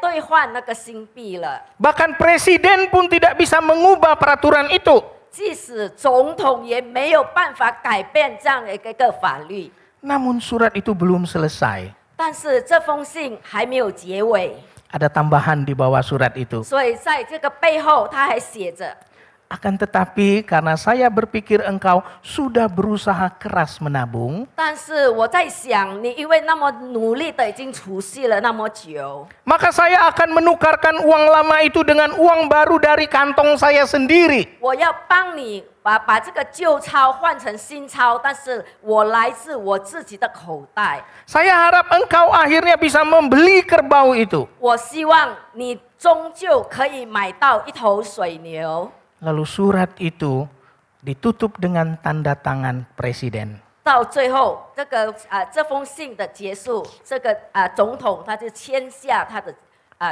兑换那个新币了。 Bahkan presiden pun tidak bisa mengubah peraturan itu. 即使总统也没有办法改变这样的一个法律。 Namun surat itu belum selesai. 但是这封信还没有结尾， Ada tambahan di bawah surat itu. 所以在这个背后他还写着。 Akan tetapi karena saya berpikir engkau sudah berusaha keras menabung, 但是我在想，你因为那么努力的已经储蓄了那么久， maka saya akan menukarkan uang lama itu dengan uang baru dari kantong saya sendiri. 我要帮你把这个旧钞换成新钞，但是我来自我自己的口袋。 Saya harap engkau akhirnya bisa membeli kerbau itu. 我希望你终究可以买到一头水牛。 Lalu surat itu ditutup dengan tanda tangan presiden. 到最后，这封信的结束，总统他就签下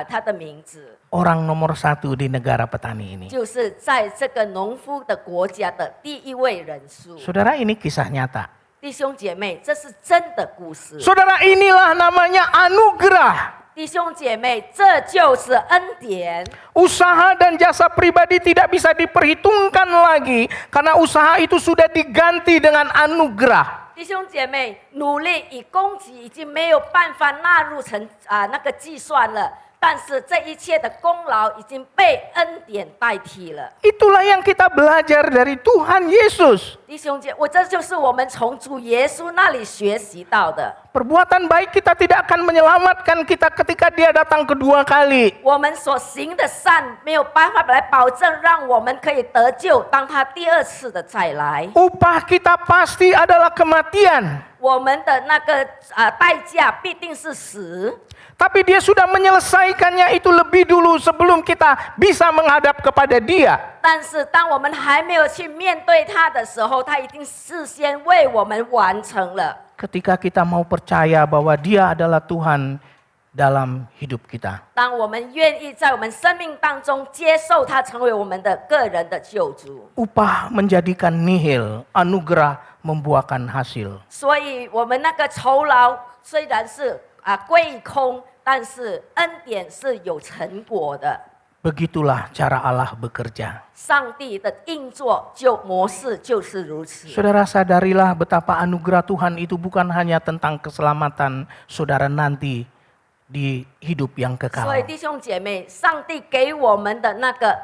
他的名字， Orang nomor 1 di negara petani ini. 就是在这个农夫的国家的第一位人数。 Saudara, ini kisah nyata. 弟兄姐妹，这是真的故事。 Saudara, inilah namanya anugerah. 弟兄姐妹，这就是恩典。 Usaha dan jasa pribadi tidak bisa diperhitungkan lagi karena usaha itu sudah diganti dengan anugerah. 弟兄姐妹，努力与供给已经没有办法纳入成那个计算了，但是这一切的功劳已经被恩典代替了。 Itulah yang kita belajar dari Tuhan Yesus. 弟兄姐，这就是我们从主耶稣那里学习到的。 Perbuatan baik kita tidak akan menyelamatkan kita ketika dia datang kedua kali. 我们所行的善没有办法来保证让我们可以得救，当他第二次的再来。 Upah kita pasti adalah kematian. 我们的那个代价必定是死。 Tapi dia sudah menyelesaikannya itu lebih dulu sebelum kita bisa menghadap kepada dia. 但是当我们还没有去面对他的时候，他已经事先为我们完成了。 Ketika kita mau percaya bahwa dia adalah Tuhan dalam hidup kita. 当我们愿意在我们生命当中接受他成为我们的个人的救主， Upah menjadikan nihil, anugerah membuahkan hasil. 所以我们那个酬劳虽然是归空，但是恩典是有成果的。 Begitulah cara Allah bekerja. 上帝的运作模式就是如此。 Saudara, sadarilah betapa anugerah Tuhan itu bukan hanya tentang keselamatan saudara nanti di hidup yang 所以 kekal. 弟兄姐妹，上帝给我们的那个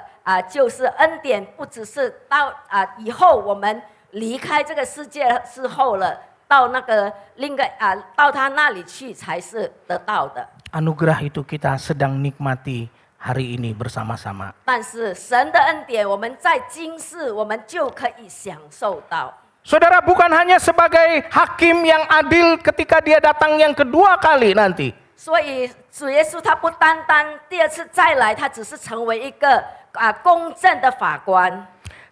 就是恩典，不只是到以后我们离开这个世界之后了，到那个另个到他那里去才是得到的。 Anugerah itu kita sedang nikmati hari ini bersama-sama. 但是神的恩典，我们在今世我们就可以享受到。 Saudara, bukan hanya sebagai hakim yang adil ketika dia datang yang kedua kali nanti. 所以主耶稣他不单单第二次再来，他只是成为一个公正的法官。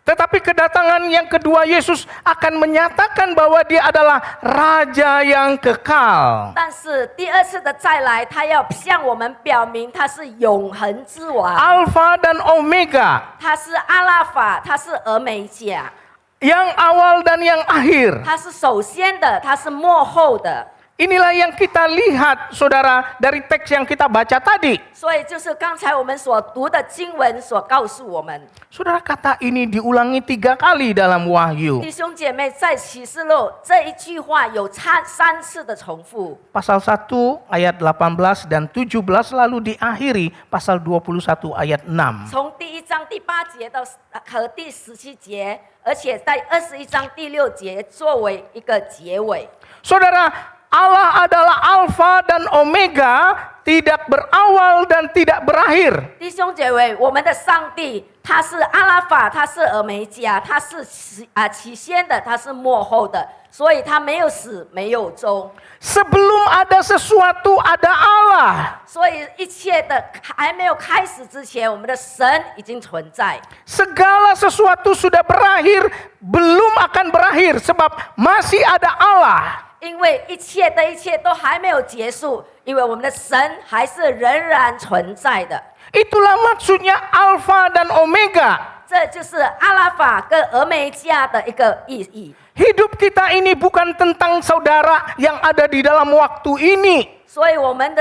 Tetapi kedatangan yang kedua Yesus akan menyatakan bahwa dia adalah Raja yang kekal. 但是第二次的再来，他要向我们表明他是永恒之王， Alfa dan Omega. 他是阿拉法，他是俄美甲， Yang awal dan yang akhir. 他是首先的，他是幕后的。 Inilah yang kita lihat, saudara, dari teks yang kita baca tadi. 所以就是刚才我们所读的经文所告诉我们， Saudara, kata ini diulangi 3 kali dalam Wahyu. 弟兄姐妹，在启示录这一句话有3次的重复。 Pasal 1 ayat 18 dan 17 lalu diakhiri pasal 21 ayat 6. 从第1章第8节到和第17节，而且在21章第6节作为一个结尾。 Saudara, Allah adalah Alfa dan Omega, tidak berawal dan tidak berakhir. 弟兄姐妹，我们的上帝他是阿拉法，他是俄梅加，他是起先的，他是幕后的，所以他没有始，没有终。 Sebelum ada sesuatu, ada Allah. 所以一切的还没有开始之前，我们的神已经存在。 Segala sesuatu sudah berakhir, belum akan berakhir sebab masih ada Allah. 因为一切的一切都还没有结束，因为我们的神还是仍然存在的。 Itulah maksudnya Alfa dan Omega. 这就是阿拉法跟俄梅加的一个意义。 Hidup kita ini bukan tentang saudara yang ada di dalam waktu ini. 所以我们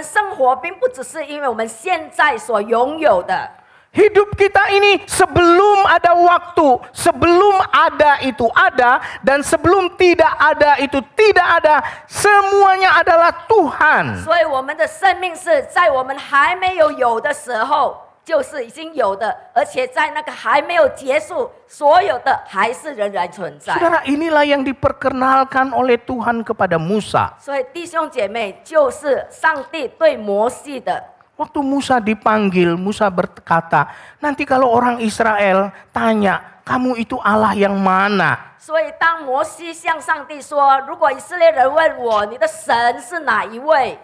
生活并不只是因为我们现在所拥有的。 Hidup kita ini sebelum ada waktu, sebelum ada itu ada, dan sebelum tidak ada itu tidak ada, semuanya adalah Tuhan. 所以我们的生命是在我们还没有的时候，就是已经有的，而且在那个还没有结束，所有的还是仍然存在。 Saudara, inilah yang diperkenalkan oleh Tuhan kepada Musa. 所以弟兄姐妹，就是上帝对摩西的。 Waktu Musa dipanggil, Musa berkata, nanti kalau orang Israel tanya, kamu itu Allah yang mana? 所以当摩西向上帝说：“如果以色列人问我，你的神是哪一位？”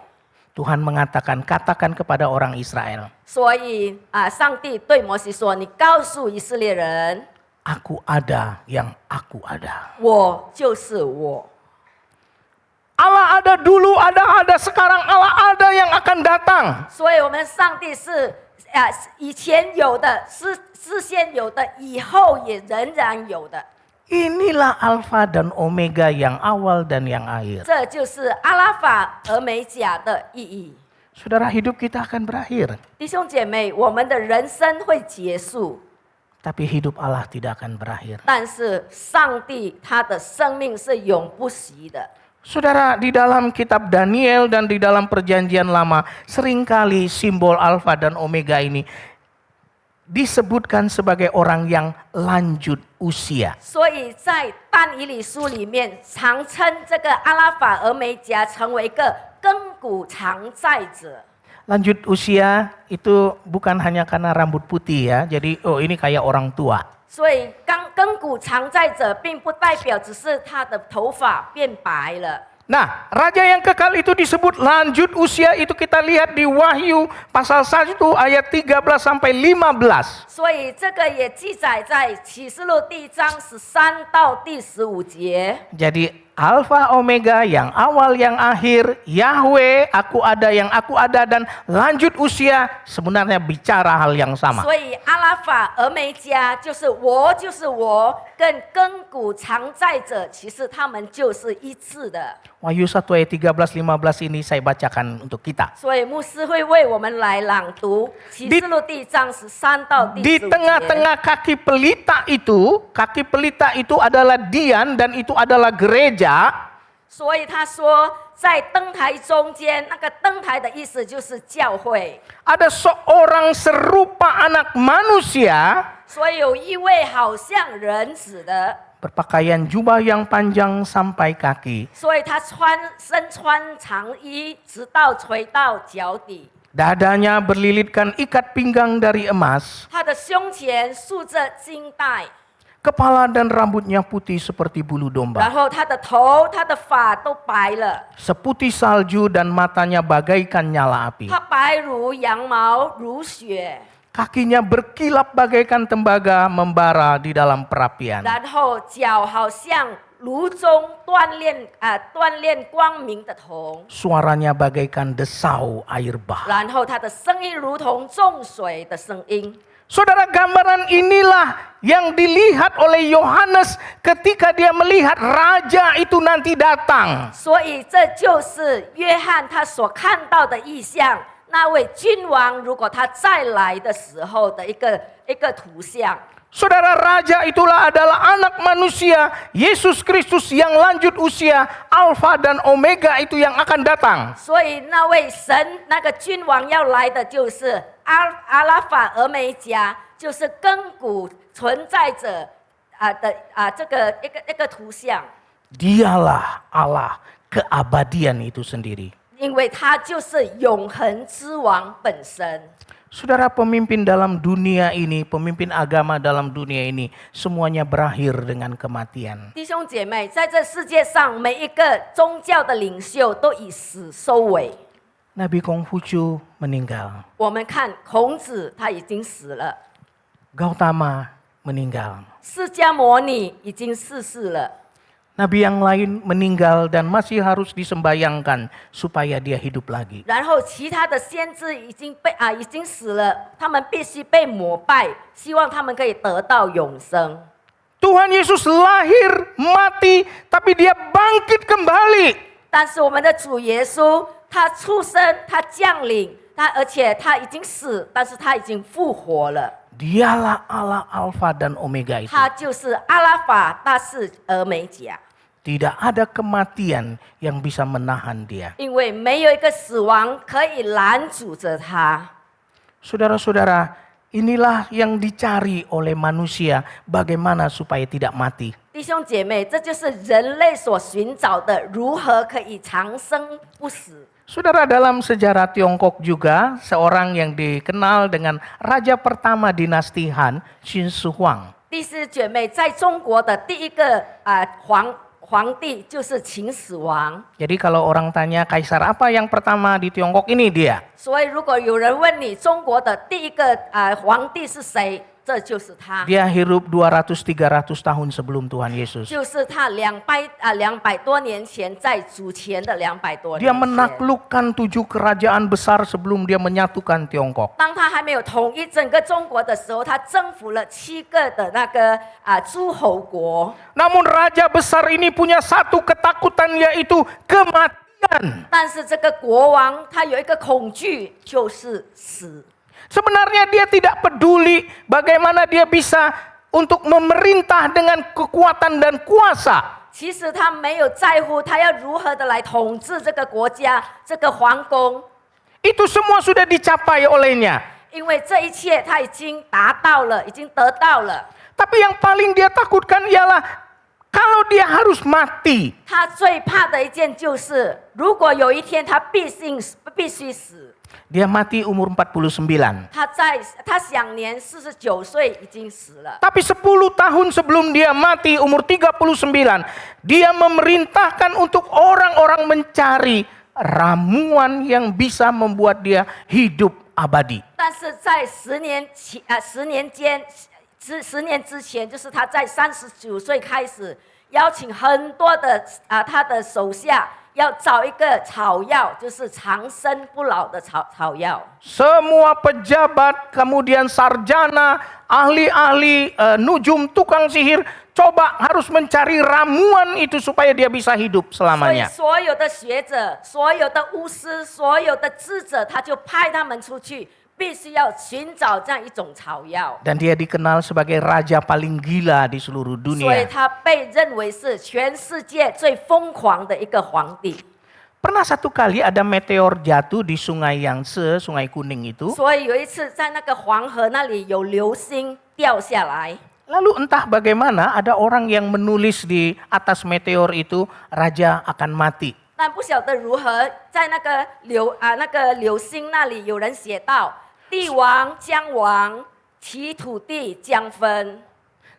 Tuhan mengatakan, katakan kepada orang Israel, 所以上帝对摩西说：“你告诉以色列人， Aku ada yang aku ada. 我就是我。” Allah ada dulu, ada sekarang, Allah ada yang akan datang. 所以我们上帝是以前有的，是事先有的，以后也仍然有的。Inilah Alfa dan Omega yang awal dan yang akhir. 这就是阿拉法俄美甲的意义。 Saudara, hidup kita akan berakhir. 弟兄姐妹，我们的人生会结束， Tapi hidup Allah tidak akan berakhir. 但是上帝他的生命是永不息的。 Saudara, di dalam kitab Daniel dan di dalam perjanjian lama, seringkali simbol Alfa dan Omega ini disebutkan sebagai orang yang lanjut usia. 所以在但以理书里面，常称这个阿拉法俄美甲成为一个亘古常在者。 Lanjut usia itu bukan hanya karena rambut putih ya, jadi ini kayak orang tua. 所以亘古常在者，并不代表只是他的头发变白了。 Nah, raja yang kekal itu disebut lanjut usia, itu kita lihat di Wahyu pasal 1 ayat 13 sampai 15. 所以这个也记载在启示录第1章13到第15节。 Jadi Alfa Omega yang awal yang akhir, Yahweh, aku ada yang aku ada, dan lanjut usia sebenarnya bicara hal yang sama. 所以阿拉法俄梅加就是我，跟亘古常在者，其实他们就是一致的。 Wahyu 1 ayat 13-15 ini saya bacakan untuk kita. 所以牧师会为我们来朗读启示录第1章13到第 Di 15节。 tengah-tengah kaki pelita itu adalah Dian dan itu adalah gereja. 所以他说，在灯台中间，那个灯台的意思就是教会。 Ada seorang serupa anak manusia 所以有一位好像人子的， berpakaian jubah yang panjang sampai kaki. 所以他身穿长衣，直到垂到脚底。 Dadanya berlilitkan ikat pinggang dari emas. 他的胸前束着金带， Kepala dan rambutnya putih seperti bulu 然 domba. 后他的头、他的发都白了， Seputih salju dan matanya bagaikan nyala api. 他白如羊毛，如雪。 Kakinya berkilap bagaikan tembaga membara di dalam perapian. 然后脚好像炉中锻炼光明的铜， Suaranya bagaikan desau air bah. 然后他的声音如同众水的声音。 Saudara, gambaran inilah yang dilihat oleh Yohanes ketika dia melihat raja itu nanti datang. 所以这就是约翰他所看到的意象，那位君王如果他再来的时候的一个图像。 Saudara, raja itulah adalah anak manusia, Yesus Kristus yang lanjut usia, Alfa dan Omega itu yang akan datang. 所以那位神那个君王要来的就是阿拉法俄梅甲，就是亘古存在者这个一个图像， Dialah Allah keabadian itu sendiri. 因为他就是永恒之王本身。 Saudara, pemimpin dalam dunia ini, pemimpin agama dalam dunia ini, semuanya berakhir dengan kematian. 弟兄姐妹，在这世界上，每一个宗教的领袖都以死收尾。 Nabi Konghucu meninggal, 我们看孔子，他已经死了； Gautama meninggal. 释迦牟尼已经逝世了； Nabi yang lain meninggal dan masih harus disembayangkan supaya dia hidup lagi. 然后其他的先知已经死了，他们必须被膜拜，希望他们可以得到永生。 Tuhan Yesus lahir, mati, tapi dia bangkit kembali. 但是我们的主耶稣，他出生，他降临，而且他已经死，但是他已经复活了。 Dialah Allah Alfa dan Omega itu. 他就是阿拉法，他是俄美甲。 Tidak ada kematian yang bisa menahan dia. 因为没有一个死亡可以拦阻着他。 Saudara-saudara, inilah yang dicari oleh manusia, bagaimana supaya tidak mati. 弟兄姐妹，这就是人类所寻找的，如何可以长生不死。 Saudara, dalam sejarah Tiongkok juga, seorang yang dikenal dengan raja pertama dinasti Han, Qin Shi Huang. 弟兄姐妹，在中国的第一个皇帝就是秦始皇。 Jadi kalau orang tanya kaisar apa yang pertama di Tiongkok, ini dia. 所以如果有人问你中国的第一个皇帝是谁，这就是他， Dia hidup 200-300 tahun sebelum Tuhan Yesus. 就是他200多年前在主前的200多 Dia 年前。 menaklukkan 7 kerajaan besar sebelum dia menyatukan Tiongkok. 当他还没有统一整个中国的时候，他征服了7个的那个诸侯国。 Namun raja besar ini punya satu ketakutan yaitu kematian. 但是这个国王他有一个恐惧，就是死。 Sebenarnya dia tidak peduli bagaimana dia bisa untuk memerintah dengan kekuatan dan kuasa. 其实他没有在乎他要如何的来统治这个国家、这个皇宫， Itu semua sudah dicapai olehnya. 因为这一切他已经达到了，已经得到了。 Tapi yang paling dia takutkan ialah kalau dia harus mati. 他最怕的一件就是，如果有一天他必须死， Dia mati umur 49. 他享年49岁已经死了。 Tapi 10 tahun sebelum dia mati umur 39, dia memerintahkan untuk orang-orang mencari ramuan yang bisa membuat dia hidup abadi. 但是在10年之前，就是他在39岁开始邀请很多的他的手下要找一个草药，就是长生不老的草药。 Semua pejabat, kemudian sarjana, ahli-ahli nujum, tukang sihir, coba harus mencari ramuan itu supaya dia bisa hidup 所以 selamanya. 所有的学者、所有的巫师、所有的智者，他就派他们出去，必须要寻找这样一种草药。 Dan dia dikenal sebagai raja paling gila di seluruh 所以 dunia. 他被认为是全世界最疯狂的一个皇帝。 Pernah satu kali ada meteor jatuh di sungai Yangtze, sungai kuning itu. 所以有一次在那个黄河那里有流星掉下来， Lalu entah bagaimana ada orang yang menulis di atas meteor itu, raja akan mati. 但不晓得如何在那个流星那里有人写到帝王将亡，其土地将分。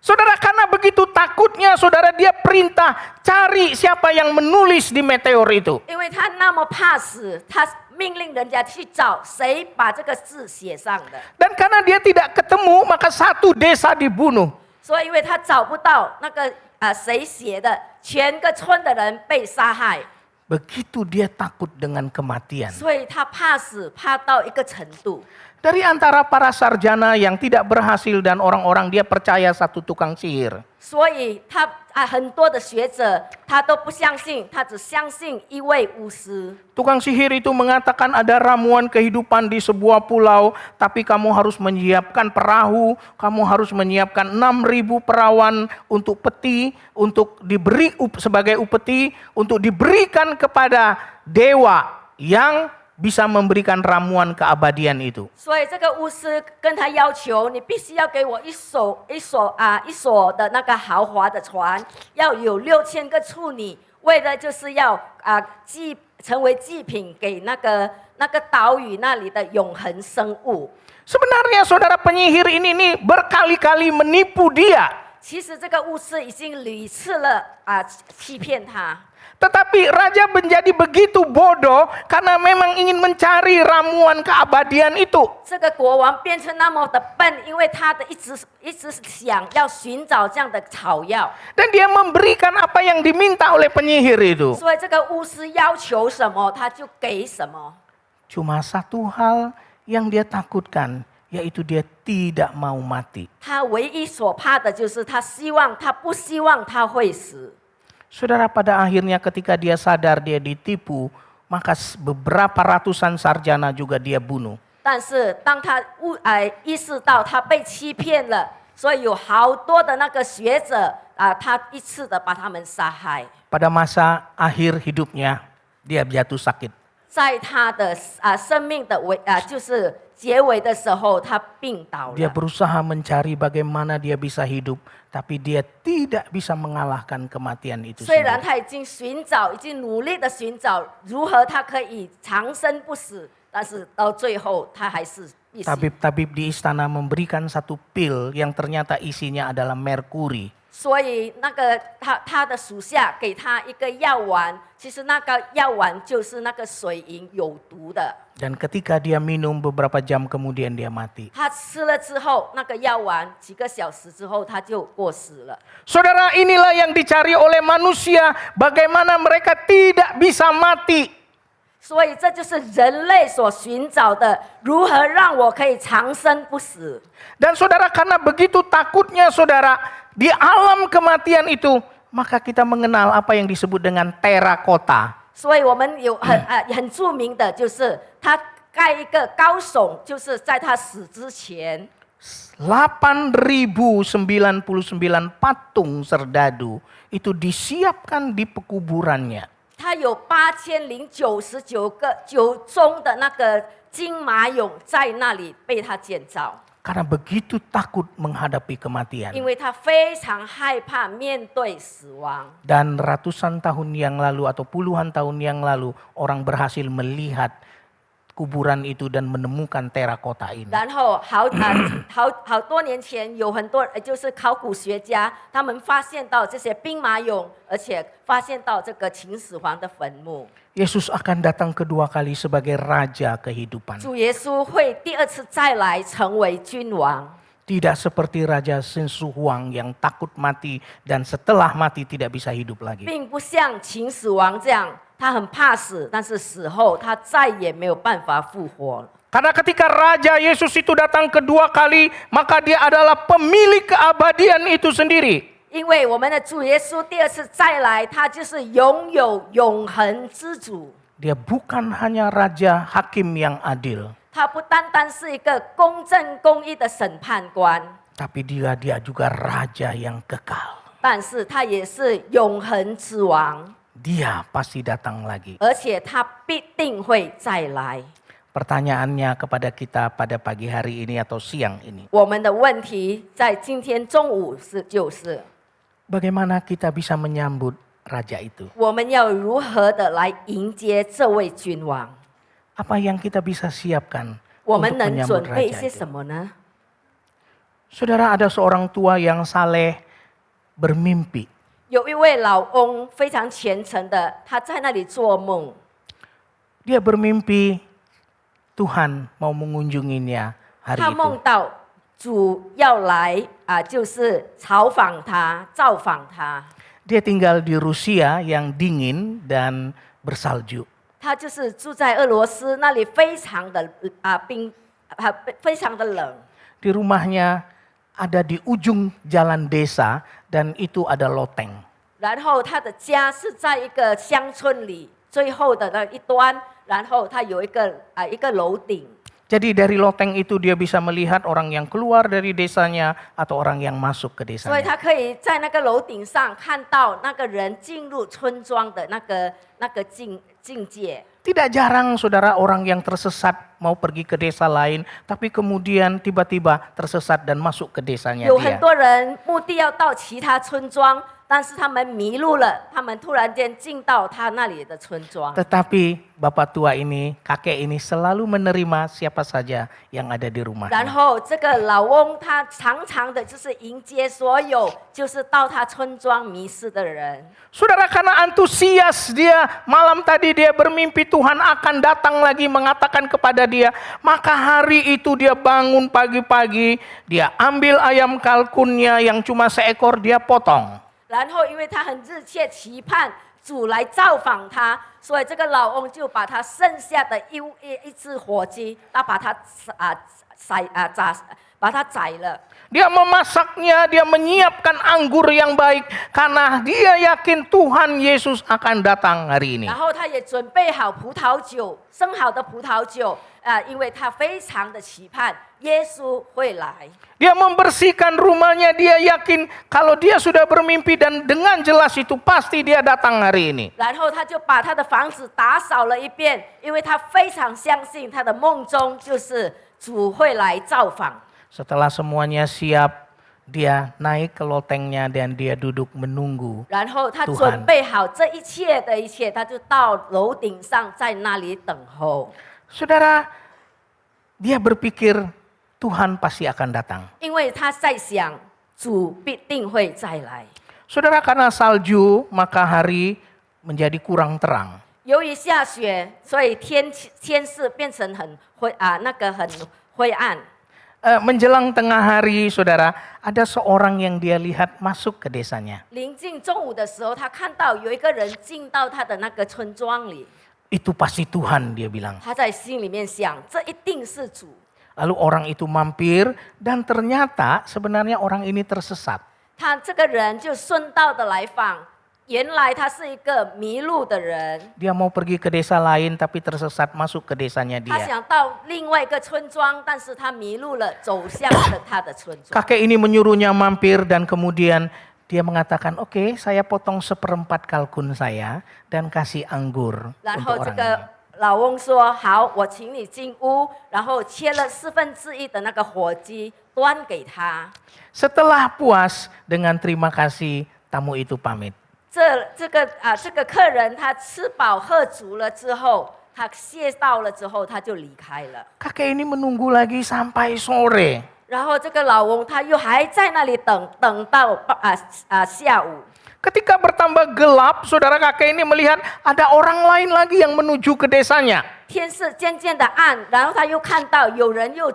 Saudara, karena begitu takutnya, saudara, dia perintah cari siapa yang menulis di meteor itu. 因为他那么怕死，他命令人家去找谁把这个字写上的。 Dan karena dia tidak ketemu, maka satu desa dibunuh. 所以因为他找不到那个谁写的，全个村的人被杀害， Begitu dia takut dengan kematian. 所以他怕死，怕到一个程度。 Dari antara para sarjana yang tidak berhasil dan orang-orang, dia percaya satu tukang sihir. 所以他很多的学者他都不相信，他只相信一位巫师。 Tukang sihir itu mengatakan ada ramuan kehidupan di sebuah pulau, tapi kamu harus menyiapkan perahu, kamu harus menyiapkan 6.000 perawan untuk peti, untuk diberi sebagai upeti, untuk diberikan kepada dewa yang bisa memberikan ramuan keabadian itu. 所以这个巫师跟他要求，你必须要给我一所的那个豪华的船，要有6000个处女，为的就是要成为祭品给那个岛屿那里的永恒生物。 Sebenarnya saudara, penyihir ini nih berkali-kali menipu dia. 其实这个巫师已经屡次了欺骗他。 Tetapi raja menjadi begitu bodoh karena memang ingin mencari ramuan keabadian itu. 这个国王变成那么的笨，因为他一直想要寻找这样的草药， Dan dia memberikan apa yang diminta oleh penyihir itu. 所以这个巫师要求什么，他就给什么。 Cuma satu hal yang dia takutkan, yaitu dia tidak mau mati. 他唯一所怕的就是他不希望他会死。 Saudara, pada akhirnya ketika dia sadar dia ditipu, maka beberapa ratusan sarjana juga dia bunuh. 但是当他意识到他被欺骗了，所以有好多的那个学者他一次的把他们杀害。 Pada masa akhir hidupnya, dia jatuh sakit. 在他的生命的就是结尾的时候，他病倒 Dia 了。 berusaha mencari bagaimana dia bisa hidup, tapi dia tidak bisa mengalahkan kematian itu 虽然 sendiri. 他已经努力的寻找如何他可以长生不死，但是到最后他还是必须。 Tabib-tabib di istana memberikan satu pil yang ternyata isinya adalah merkuri. 所以那个他的属下给他一个药丸，其实那个药丸就是那个水银有毒的。 Dan ketika dia minum beberapa jam kemudian dia mati. 他吃了之后，那个药丸几个小时之后他就过世了。 Saudara, inilah yang dicari oleh manusia, bagaimana mereka tidak bisa mati. 所以这就是人类所寻找的，如何让我可以长生不死。 Dan saudara, karena begitu takutnya saudara di alam kematian itu, maka kita mengenal apa yang disebut dengan terakota. 所以我们有很著名的就是他盖一个高耸，就是在他死之前。 8.099 patung serdadu itu disiapkan di pekuburannya. 他有8099个9宗的那个金马俑在那里被他建造， Karena begitu takut menghadapi kematian. 因为他非常害怕面对死亡。 Dan ratusan tahun yang lalu atau puluhan tahun yang lalu orang berhasil melihat kuburan itu dan menemukan terakota ini. 然后好多年前，有很多就是考古学家，他们发现到这些兵马俑，而且发现到这个秦始皇的坟墓。 Yesus akan datang kedua kali sebagai raja kehidupan. 主耶稣会第二次再来成为君王， Tidak seperti Raja Sensuhuang yang takut mati dan setelah mati tidak bisa hidup lagi. 并不像秦始皇这样，他很怕死，但是死后他再也没有办法复活了。 Karena ketika Raja Yesus itu datang kedua kali, maka dia adalah pemilik keabadian itu sendiri. 因为我们的主耶稣第二次再来，他就是拥有永恒之主。 Dia bukan hanya Raja Hakim yang adil, 他不单单是一个公正公义的审判官， tapi dia juga Raja yang kekal. 但是他也是永恒之王， Dia pasti datang lagi. 而且他必定会再来。 Pertanyaannya kepada kita pada pagi hari ini atau siang ini. 我们的问题在今天中午就是， Bagaimana kita bisa menyambut Raja itu? 我们要如何的来迎接这位君王？ Apa yang kita bisa siapkan 我们 untuk 能 menyambut 准备一 Raja 些 itu? 什么呢？ Saudara, ada seorang tua yang saleh bermimpi. 有一位老翁非常虔诚的，他在那里做梦， Dia bermimpi Tuhan mau mengunjunginya hari 他 itu. 梦到主要来就是朝访他、造访他。 Dia tinggal di Rusia yang dingin dan bersalju. 他就是住在俄罗斯那里，非常的非常的冷。 Di rumahnya ada di ujung jalan desa dan itu ada loteng. 然后他的家是在一个乡村里最后的那一端，然后他有一个楼顶。 Jadi dari loteng itu dia bisa melihat orang yang keluar dari desanya atau orang yang masuk ke 所以 desanya. 他可以在那个楼顶上看到那个人进入村庄的那个境界。 Tidak jarang saudara orang yang tersesat mau pergi ke desa lain, tapi kemudian tiba-tiba tersesat dan masuk ke desanya 有很 dia. 多人目的要到其他村庄，但是他们迷路了，他们突然间进到他那里的村庄。 Tetapi bapak tua ini, kakek ini selalu menerima siapa saja yang ada di 然 rumahnya. 后这个老翁他常常的就是迎接所有就是到他村庄迷失的人。 Saudara, karena antusias dia, malam tadi dia bermimpi Tuhan akan datang lagi mengatakan kepada dia, maka hari itu dia bangun pagi-pagi, dia ambil ayam kalkunnya yang cuma seekor, dia potong. 然后因为他很热切期盼主来造访他，所以这个老翁就把他剩下的一只火鸡，他把它把它宰了。 Dia memasaknya, dia menyiapkan anggur yang baik karena dia yakin Tuhan Yesus akan datang hari ini. 然后他也准备好葡萄酒，生好的葡萄酒，因为他非常的期盼耶稣会来。 Dia membersihkan rumahnya, dia yakin kalau dia sudah bermimpi dan dengan jelas itu pasti dia datang hari ini. 然后他就把他的房子打扫了一遍，因为他非常相信他的梦中就是主会来造访。 Setelah semuanya siap, dia naik ke lotengnya dan dia duduk menunggu. 然后他准备好这一切的一切，他就到楼顶上，在那里等候。 Saudara, dia berpikir Tuhan pasti akan datang. 因为他在想，主必定会再来。 Saudara, karena salju maka hari menjadi kurang terang. 由于下雪，所以天色变成很灰暗。 Menjelang tengah hari, saudara, ada seorang yang dia lihat masuk ke desanya. 临近中午的时候，他看到有一个人进到他的那个村庄里， Itu pasti Tuhan, dia bilang. 他在心里面想，这一定是主。 Lalu orang itu mampir dan ternyata sebenarnya orang ini tersesat. 他这个人就顺道的来访，原来他是一个迷路的人， Dia mau pergi ke desa lain tapi tersesat masuk ke desanya 他 dia. 想到另外一个村庄，但是他迷路了，走向了他的村庄。 Kakek ini menyuruhnya mampir dan kemudian dia mengatakan, oke, saya potong 1/4 kalkun saya dan kasih anggur 然 untuk 后这 orang 个 ini. 老翁说：“好，我请你进屋，然后切了1/4的那个火鸡端给他。 Setelah puas dengan terima kasih, tamu itu pamit. 这个客人他吃饱喝足了之后，他谢道了之后，他就离开了。 Kakek ini menunggu lagi sampai sore. 然后这个老翁他又还在那里等到下午。 Ketika bertambah gelap, saudara, kakek ini melihat ada orang lain lagi yang menuju ke desanya. 天色渐渐的暗，然后他又看到有人又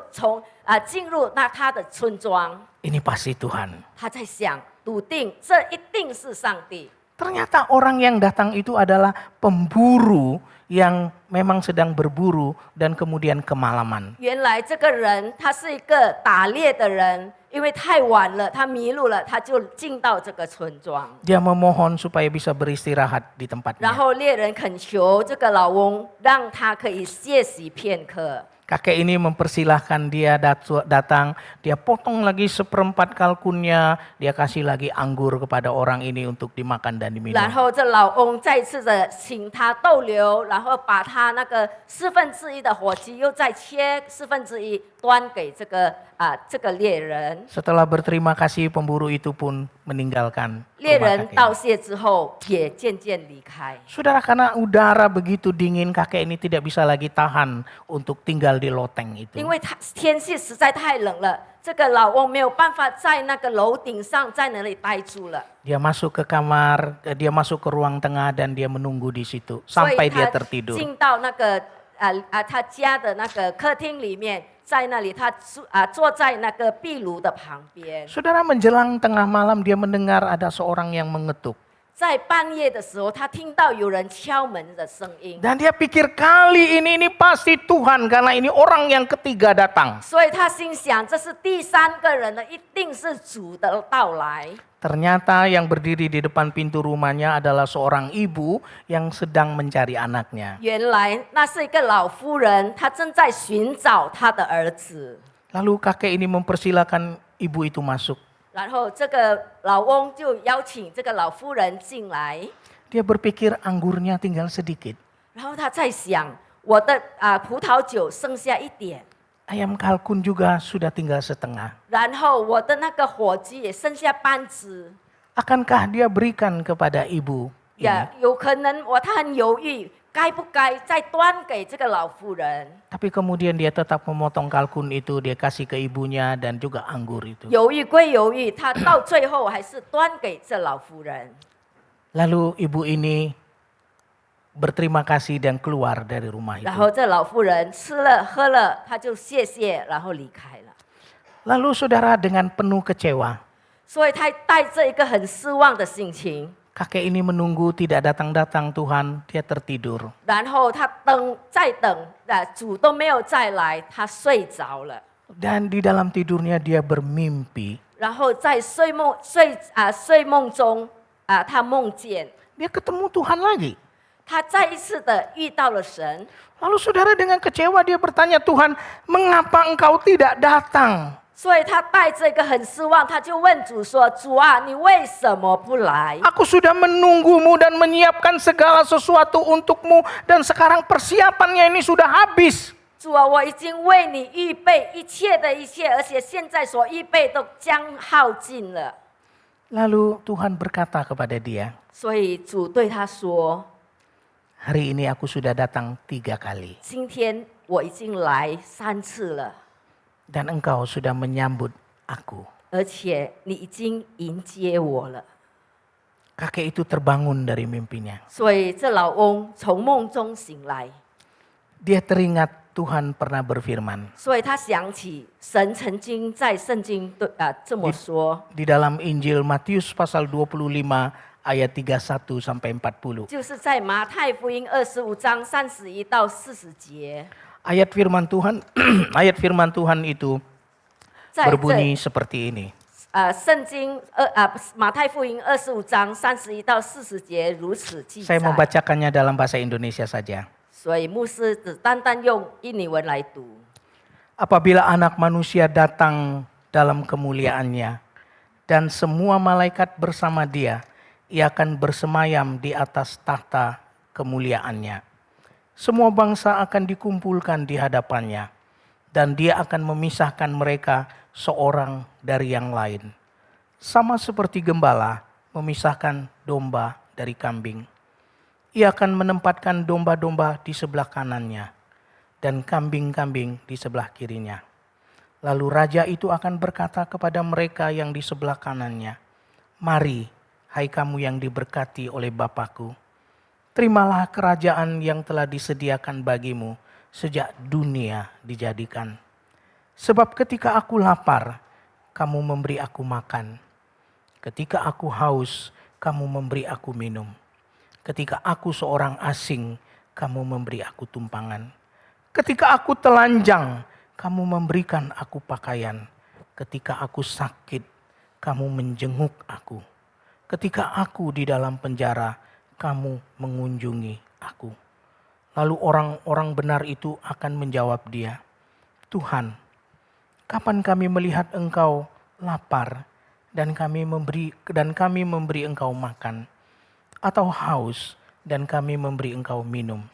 进入他的村庄。 Ini pasti Tuhan. 他在想，笃定这一定是上帝。 Ternyata orang yang datang itu adalah pemburu yang memang sedang berburu dan kemudian kemalaman. 原来这个人他是一个打猎的人，因为太晚了，他迷路了，他就进到这个村庄。 Dia memohon supaya bisa beristirahat di 然 tempatnya. 后猎人恳求这个老翁，让他可以歇息片刻。 Kakek ini mempersilahkan dia datang, dia potong lagi 1/4 kalkunnya, dia kasih lagi anggur kepada orang ini untuk dimakan dan 然 diminum. 后这老翁再次的请他逗留，然后把他那个1/4的火鸡又再切1/4端给这个猎人。 Setelah berterima kasih, pemburu itu pun meninggalkan 猎 rumah 人 kakek 道 ini. 谢之后，也渐渐离开。 Saudara, karena udara begitu dingin, kakek ini tidak bisa lagi tahan untuk tinggal di loteng itu. 因为天气实在太冷了，这个老翁没有办法在那个楼顶上在那里待住了， Dia masuk ke kamar, dia masuk ke ruang tengah dan dia menunggu di situ 所以 sampai dia 他 tertidur. 进到那个他家的那个客厅里面，在那里他坐在那个壁炉的旁边。 Saudara, menjelang tengah malam dia mendengar ada seorang yang mengetuk. 在半夜的时候，他听到有人敲门的声音， Dan dia pikir kali ini pasti Tuhan karena ini orang yang ketiga datang. 所以他心想这是第3个人了，一定是主的到来。 Ternyata yang berdiri di depan pintu rumahnya adalah seorang ibu yang sedang mencari anaknya. 原来那是一个老妇人，她正在寻找她的儿子。 Lalu kakek ini mempersilahkan ibu itu masuk. 然后这个老翁就邀请这个老妇人进来， Dia berpikir anggurnya tinggal sedikit. 然后他在想，我的葡萄酒剩下一点， Ayam kalkun juga sudah tinggal setengah. 然后我的那个火鸡也剩下半只， Akankah dia berikan kepada ibu ini? 呀，有可能他很犹豫，该不该再端给这个老妇人？ Tapi kemudian dia tetap memotong kalkun itu, dia kasih ke ibunya dan juga anggur itu. 犹豫归犹豫，他到最后还是端给这老妇人。 Lalu ibu ini berterima kasih dan keluar dari rumah 然后 itu. 这老妇人吃了喝了，他就谢谢，然后离开了。 Lalu saudara, dengan penuh kecewa, 所以他带着一个很失望的心情， kakek ini menunggu tidak datang-datang Tuhan, dia tertidur. 然后他再等，主都没有再来，他睡着了。 Dan di dalam tidurnya dia bermimpi. 然后在睡梦中，他梦见 Dia ketemu Tuhan lagi. 他再一次的遇到了神。 Lalu saudara dengan kecewa dia bertanya, Tuhan, mengapa engkau tidak datang? 所以他带着一个很失望，他就问主说：“主啊，你为什么不来？ Aku sudah menunggumu dan menyiapkan segala sesuatu untukmu dan sekarang persiapannya ini sudah habis. 主啊，我已经为你预备一切的一切，而且现在所预备都将耗尽了。” Lalu Tuhan berkata kepada dia, 所以主对他说 hari ini aku sudah datang 3 kali.：“ 今天我已经来3次了， Dan engkau sudah menyambut aku. 而且你已经迎接我了。 Kakek itu terbangun dari mimpinya. 所以这老翁从梦中醒来， Dia teringat Tuhan pernah berfirman. 所以他想起神曾经在圣经这么说， Di dalam Injil Matius pasal 25 ayat 31 sampai 40. 就是在马太福音25章31到40节， Ayat firman Tuhan ayat firman Tuhan itu 在这 berbunyi seperti ini. 圣经马太福音25章31到40节如此记 Saya 载。 membacakannya dalam bahasa Indonesia saja. 所以牧师只单单用印尼文来读。 Apabila anak manusia datang dalam kemuliaannya dan semua malaikat bersama dia, ia akan bersemayam di atas tahta kemuliaannya. Semua bangsa akan dikumpulkan di hadapannya dan dia akan memisahkan mereka seorang dari yang lain. Sama seperti gembala memisahkan domba dari kambing. Ia akan menempatkan domba-domba di sebelah kanannya dan kambing-kambing di sebelah kirinya. Lalu raja itu akan berkata kepada mereka yang di sebelah kanannya, "Mari, hai kamu yang diberkati oleh Bapa-Ku, terimalah kerajaan yang telah disediakan bagimu sejak dunia dijadikan. Sebab ketika aku lapar, kamu memberi aku makan. Ketika aku haus, kamu memberi aku minum. Ketika aku seorang asing, kamu memberi aku tumpangan. Ketika aku telanjang, kamu memberikan aku pakaian. Ketika aku sakit, kamu menjenguk aku. Ketika aku di dalam penjara, kamu mengunjungi aku." Lalu orang-orang benar itu akan menjawab dia, "Tuhan, kapan kami melihat engkau lapar dan kami memberi engkau makan, atau haus dan kami memberi engkau minum?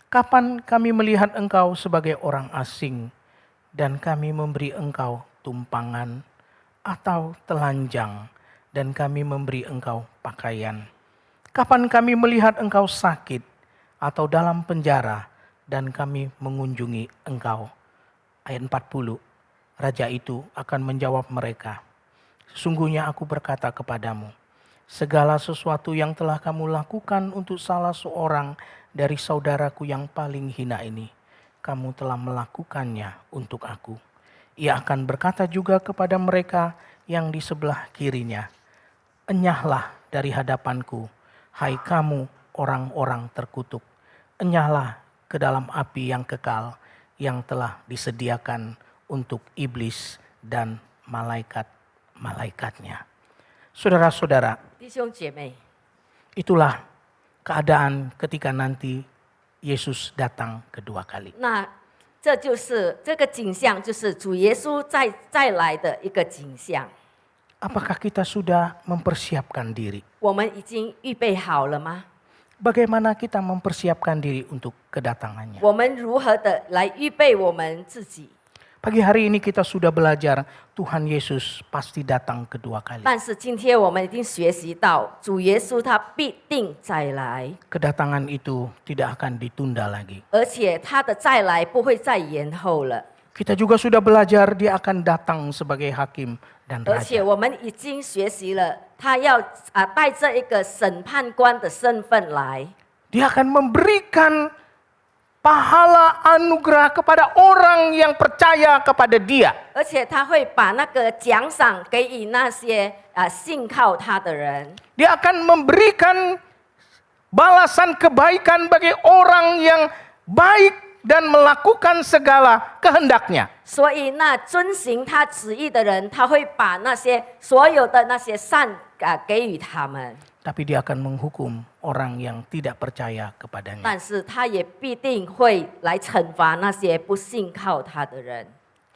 Kapan kami melihat engkau sebagai orang asing dan kami memberi engkau tumpangan, atau telanjang dan kami memberi engkau pakaian? Kapan kami melihat engkau sakit atau dalam penjara dan kami mengunjungi engkau?" Ayat 40, raja itu akan menjawab mereka, "Sesungguhnya aku berkata kepadamu, segala sesuatu yang telah kamu lakukan untuk salah seorang dari saudaraku yang paling hina ini, kamu telah melakukannya untuk aku." Ia akan berkata juga kepada mereka yang di sebelah kirinya, "Enyahlah dari hadapanku, hai kamu orang-orang terkutuk. Enyahlah ke dalam api yang kekal yang telah disediakan untuk iblis dan malaikat-malaikatnya." Saudara-saudara, 弟兄姐妹， itulah keadaan ketika nanti Yesus datang kedua kali. 那这就是这个景象，就是主耶稣再来的一个景象。 Apakah kita sudah mempersiapkan diri? 我们已经预备好了吗？ Bagaimana kita mempersiapkan diri untuk kedatangannya? 我们如何的来预备我们自己？ Pagi hari ini kita sudah belajar Tuhan Yesus pasti datang kedua kali. 但是今天我们已经学习到，主耶稣他必定再来， Kedatangan itu tidak akan ditunda lagi. 而且他的再来不会再延后了。 Kita juga sudah belajar dia akan datang sebagai hakim dan 而且 raja. 我们已经学习了，他要带着一个审判官的身份来， Dia akan memberikan pahala anugerah kepada orang yang percaya kepada dia. 而且他会把那个奖赏给予那些信靠他的人。 Dia akan memberikan balasan kebaikan bagi orang yang baik dan melakukan segala kehendaknya. 所以那遵行他旨意的人，他会把那些所有的那些善给予他们， Tapi dia akan menghukum orang yang tidak percaya kepadanya. 但是他也必定会来惩罚那些不信靠他的人。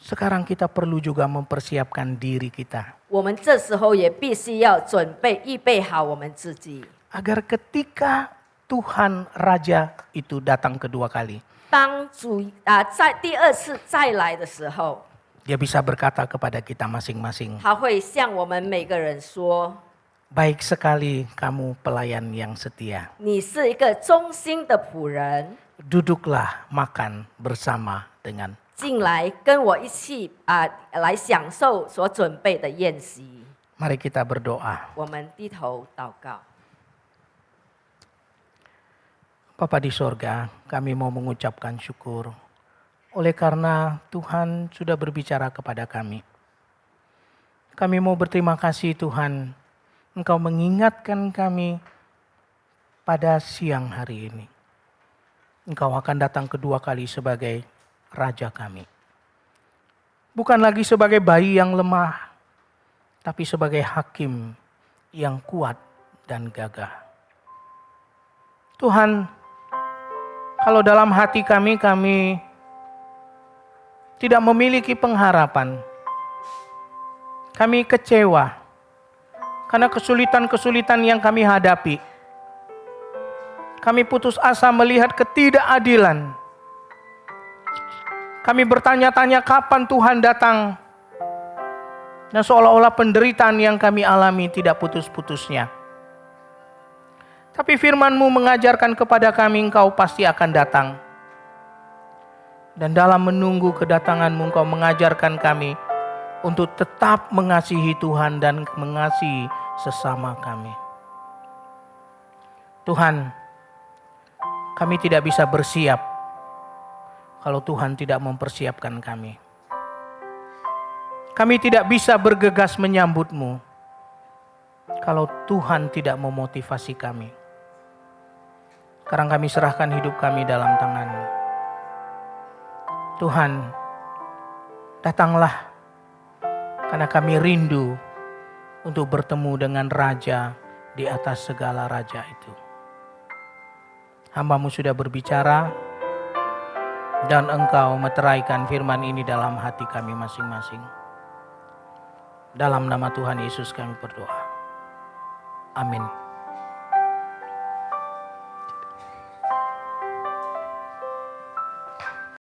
Sekarang kita perlu juga mempersiapkan diri kita. 我们这时候也必须要准备预备好我们自己， Agar ketika Tuhan Raja itu datang kedua kali, 当主在第二次再来的时候， dia bisa berkata kepada kita masing-masing, 他会向我们每个人说 "Baik sekali kamu pelayan yang setia. 你是一个忠心的仆人， Duduklah makan bersama dengan 进来跟我一起来享受所准备的宴席。 Mari kita berdoa. 我们低头祷告。 Bapa di sorga, kami mau mengucapkan syukur oleh karena Tuhan sudah berbicara kepada kami. Kami mau berterima kasih Tuhan, Engkau mengingatkan kami pada siang hari ini. Engkau akan datang kedua kali sebagai Raja kami. Bukan lagi sebagai bayi yang lemah, tapi sebagai hakim yang kuat dan gagah. Tuhan, kalau dalam hati kami tidak memiliki pengharapan, kami kecewa karena kesulitan-kesulitan yang kami hadapi. Kami putus asa melihat ketidakadilan. Kami bertanya-tanya kapan Tuhan datang. Dan seolah-olah penderitaan yang kami alami tidak putus-putusnya. Tapi firman-Mu mengajarkan kepada kami Engkau pasti akan datang. Dan dalam menunggu kedatangan-Mu Engkau mengajarkan kami untuk tetap mengasihi Tuhan dan mengasihi sesama kami. Tuhan, kami tidak bisa bersiap kalau Tuhan tidak mempersiapkan kami. Kami tidak bisa bergegas menyambut-Mu kalau Tuhan tidak memotivasi kami. Sekarang kami serahkan hidup kami dalam tangan-Mu. Tuhan, datanglah karena kami rindu untuk bertemu dengan Raja di atas segala raja itu. Hamba-Mu sudah berbicara dan Engkau meteraikan firman ini dalam hati kami masing-masing. Dalam nama Tuhan Yesus kami berdoa. Amin.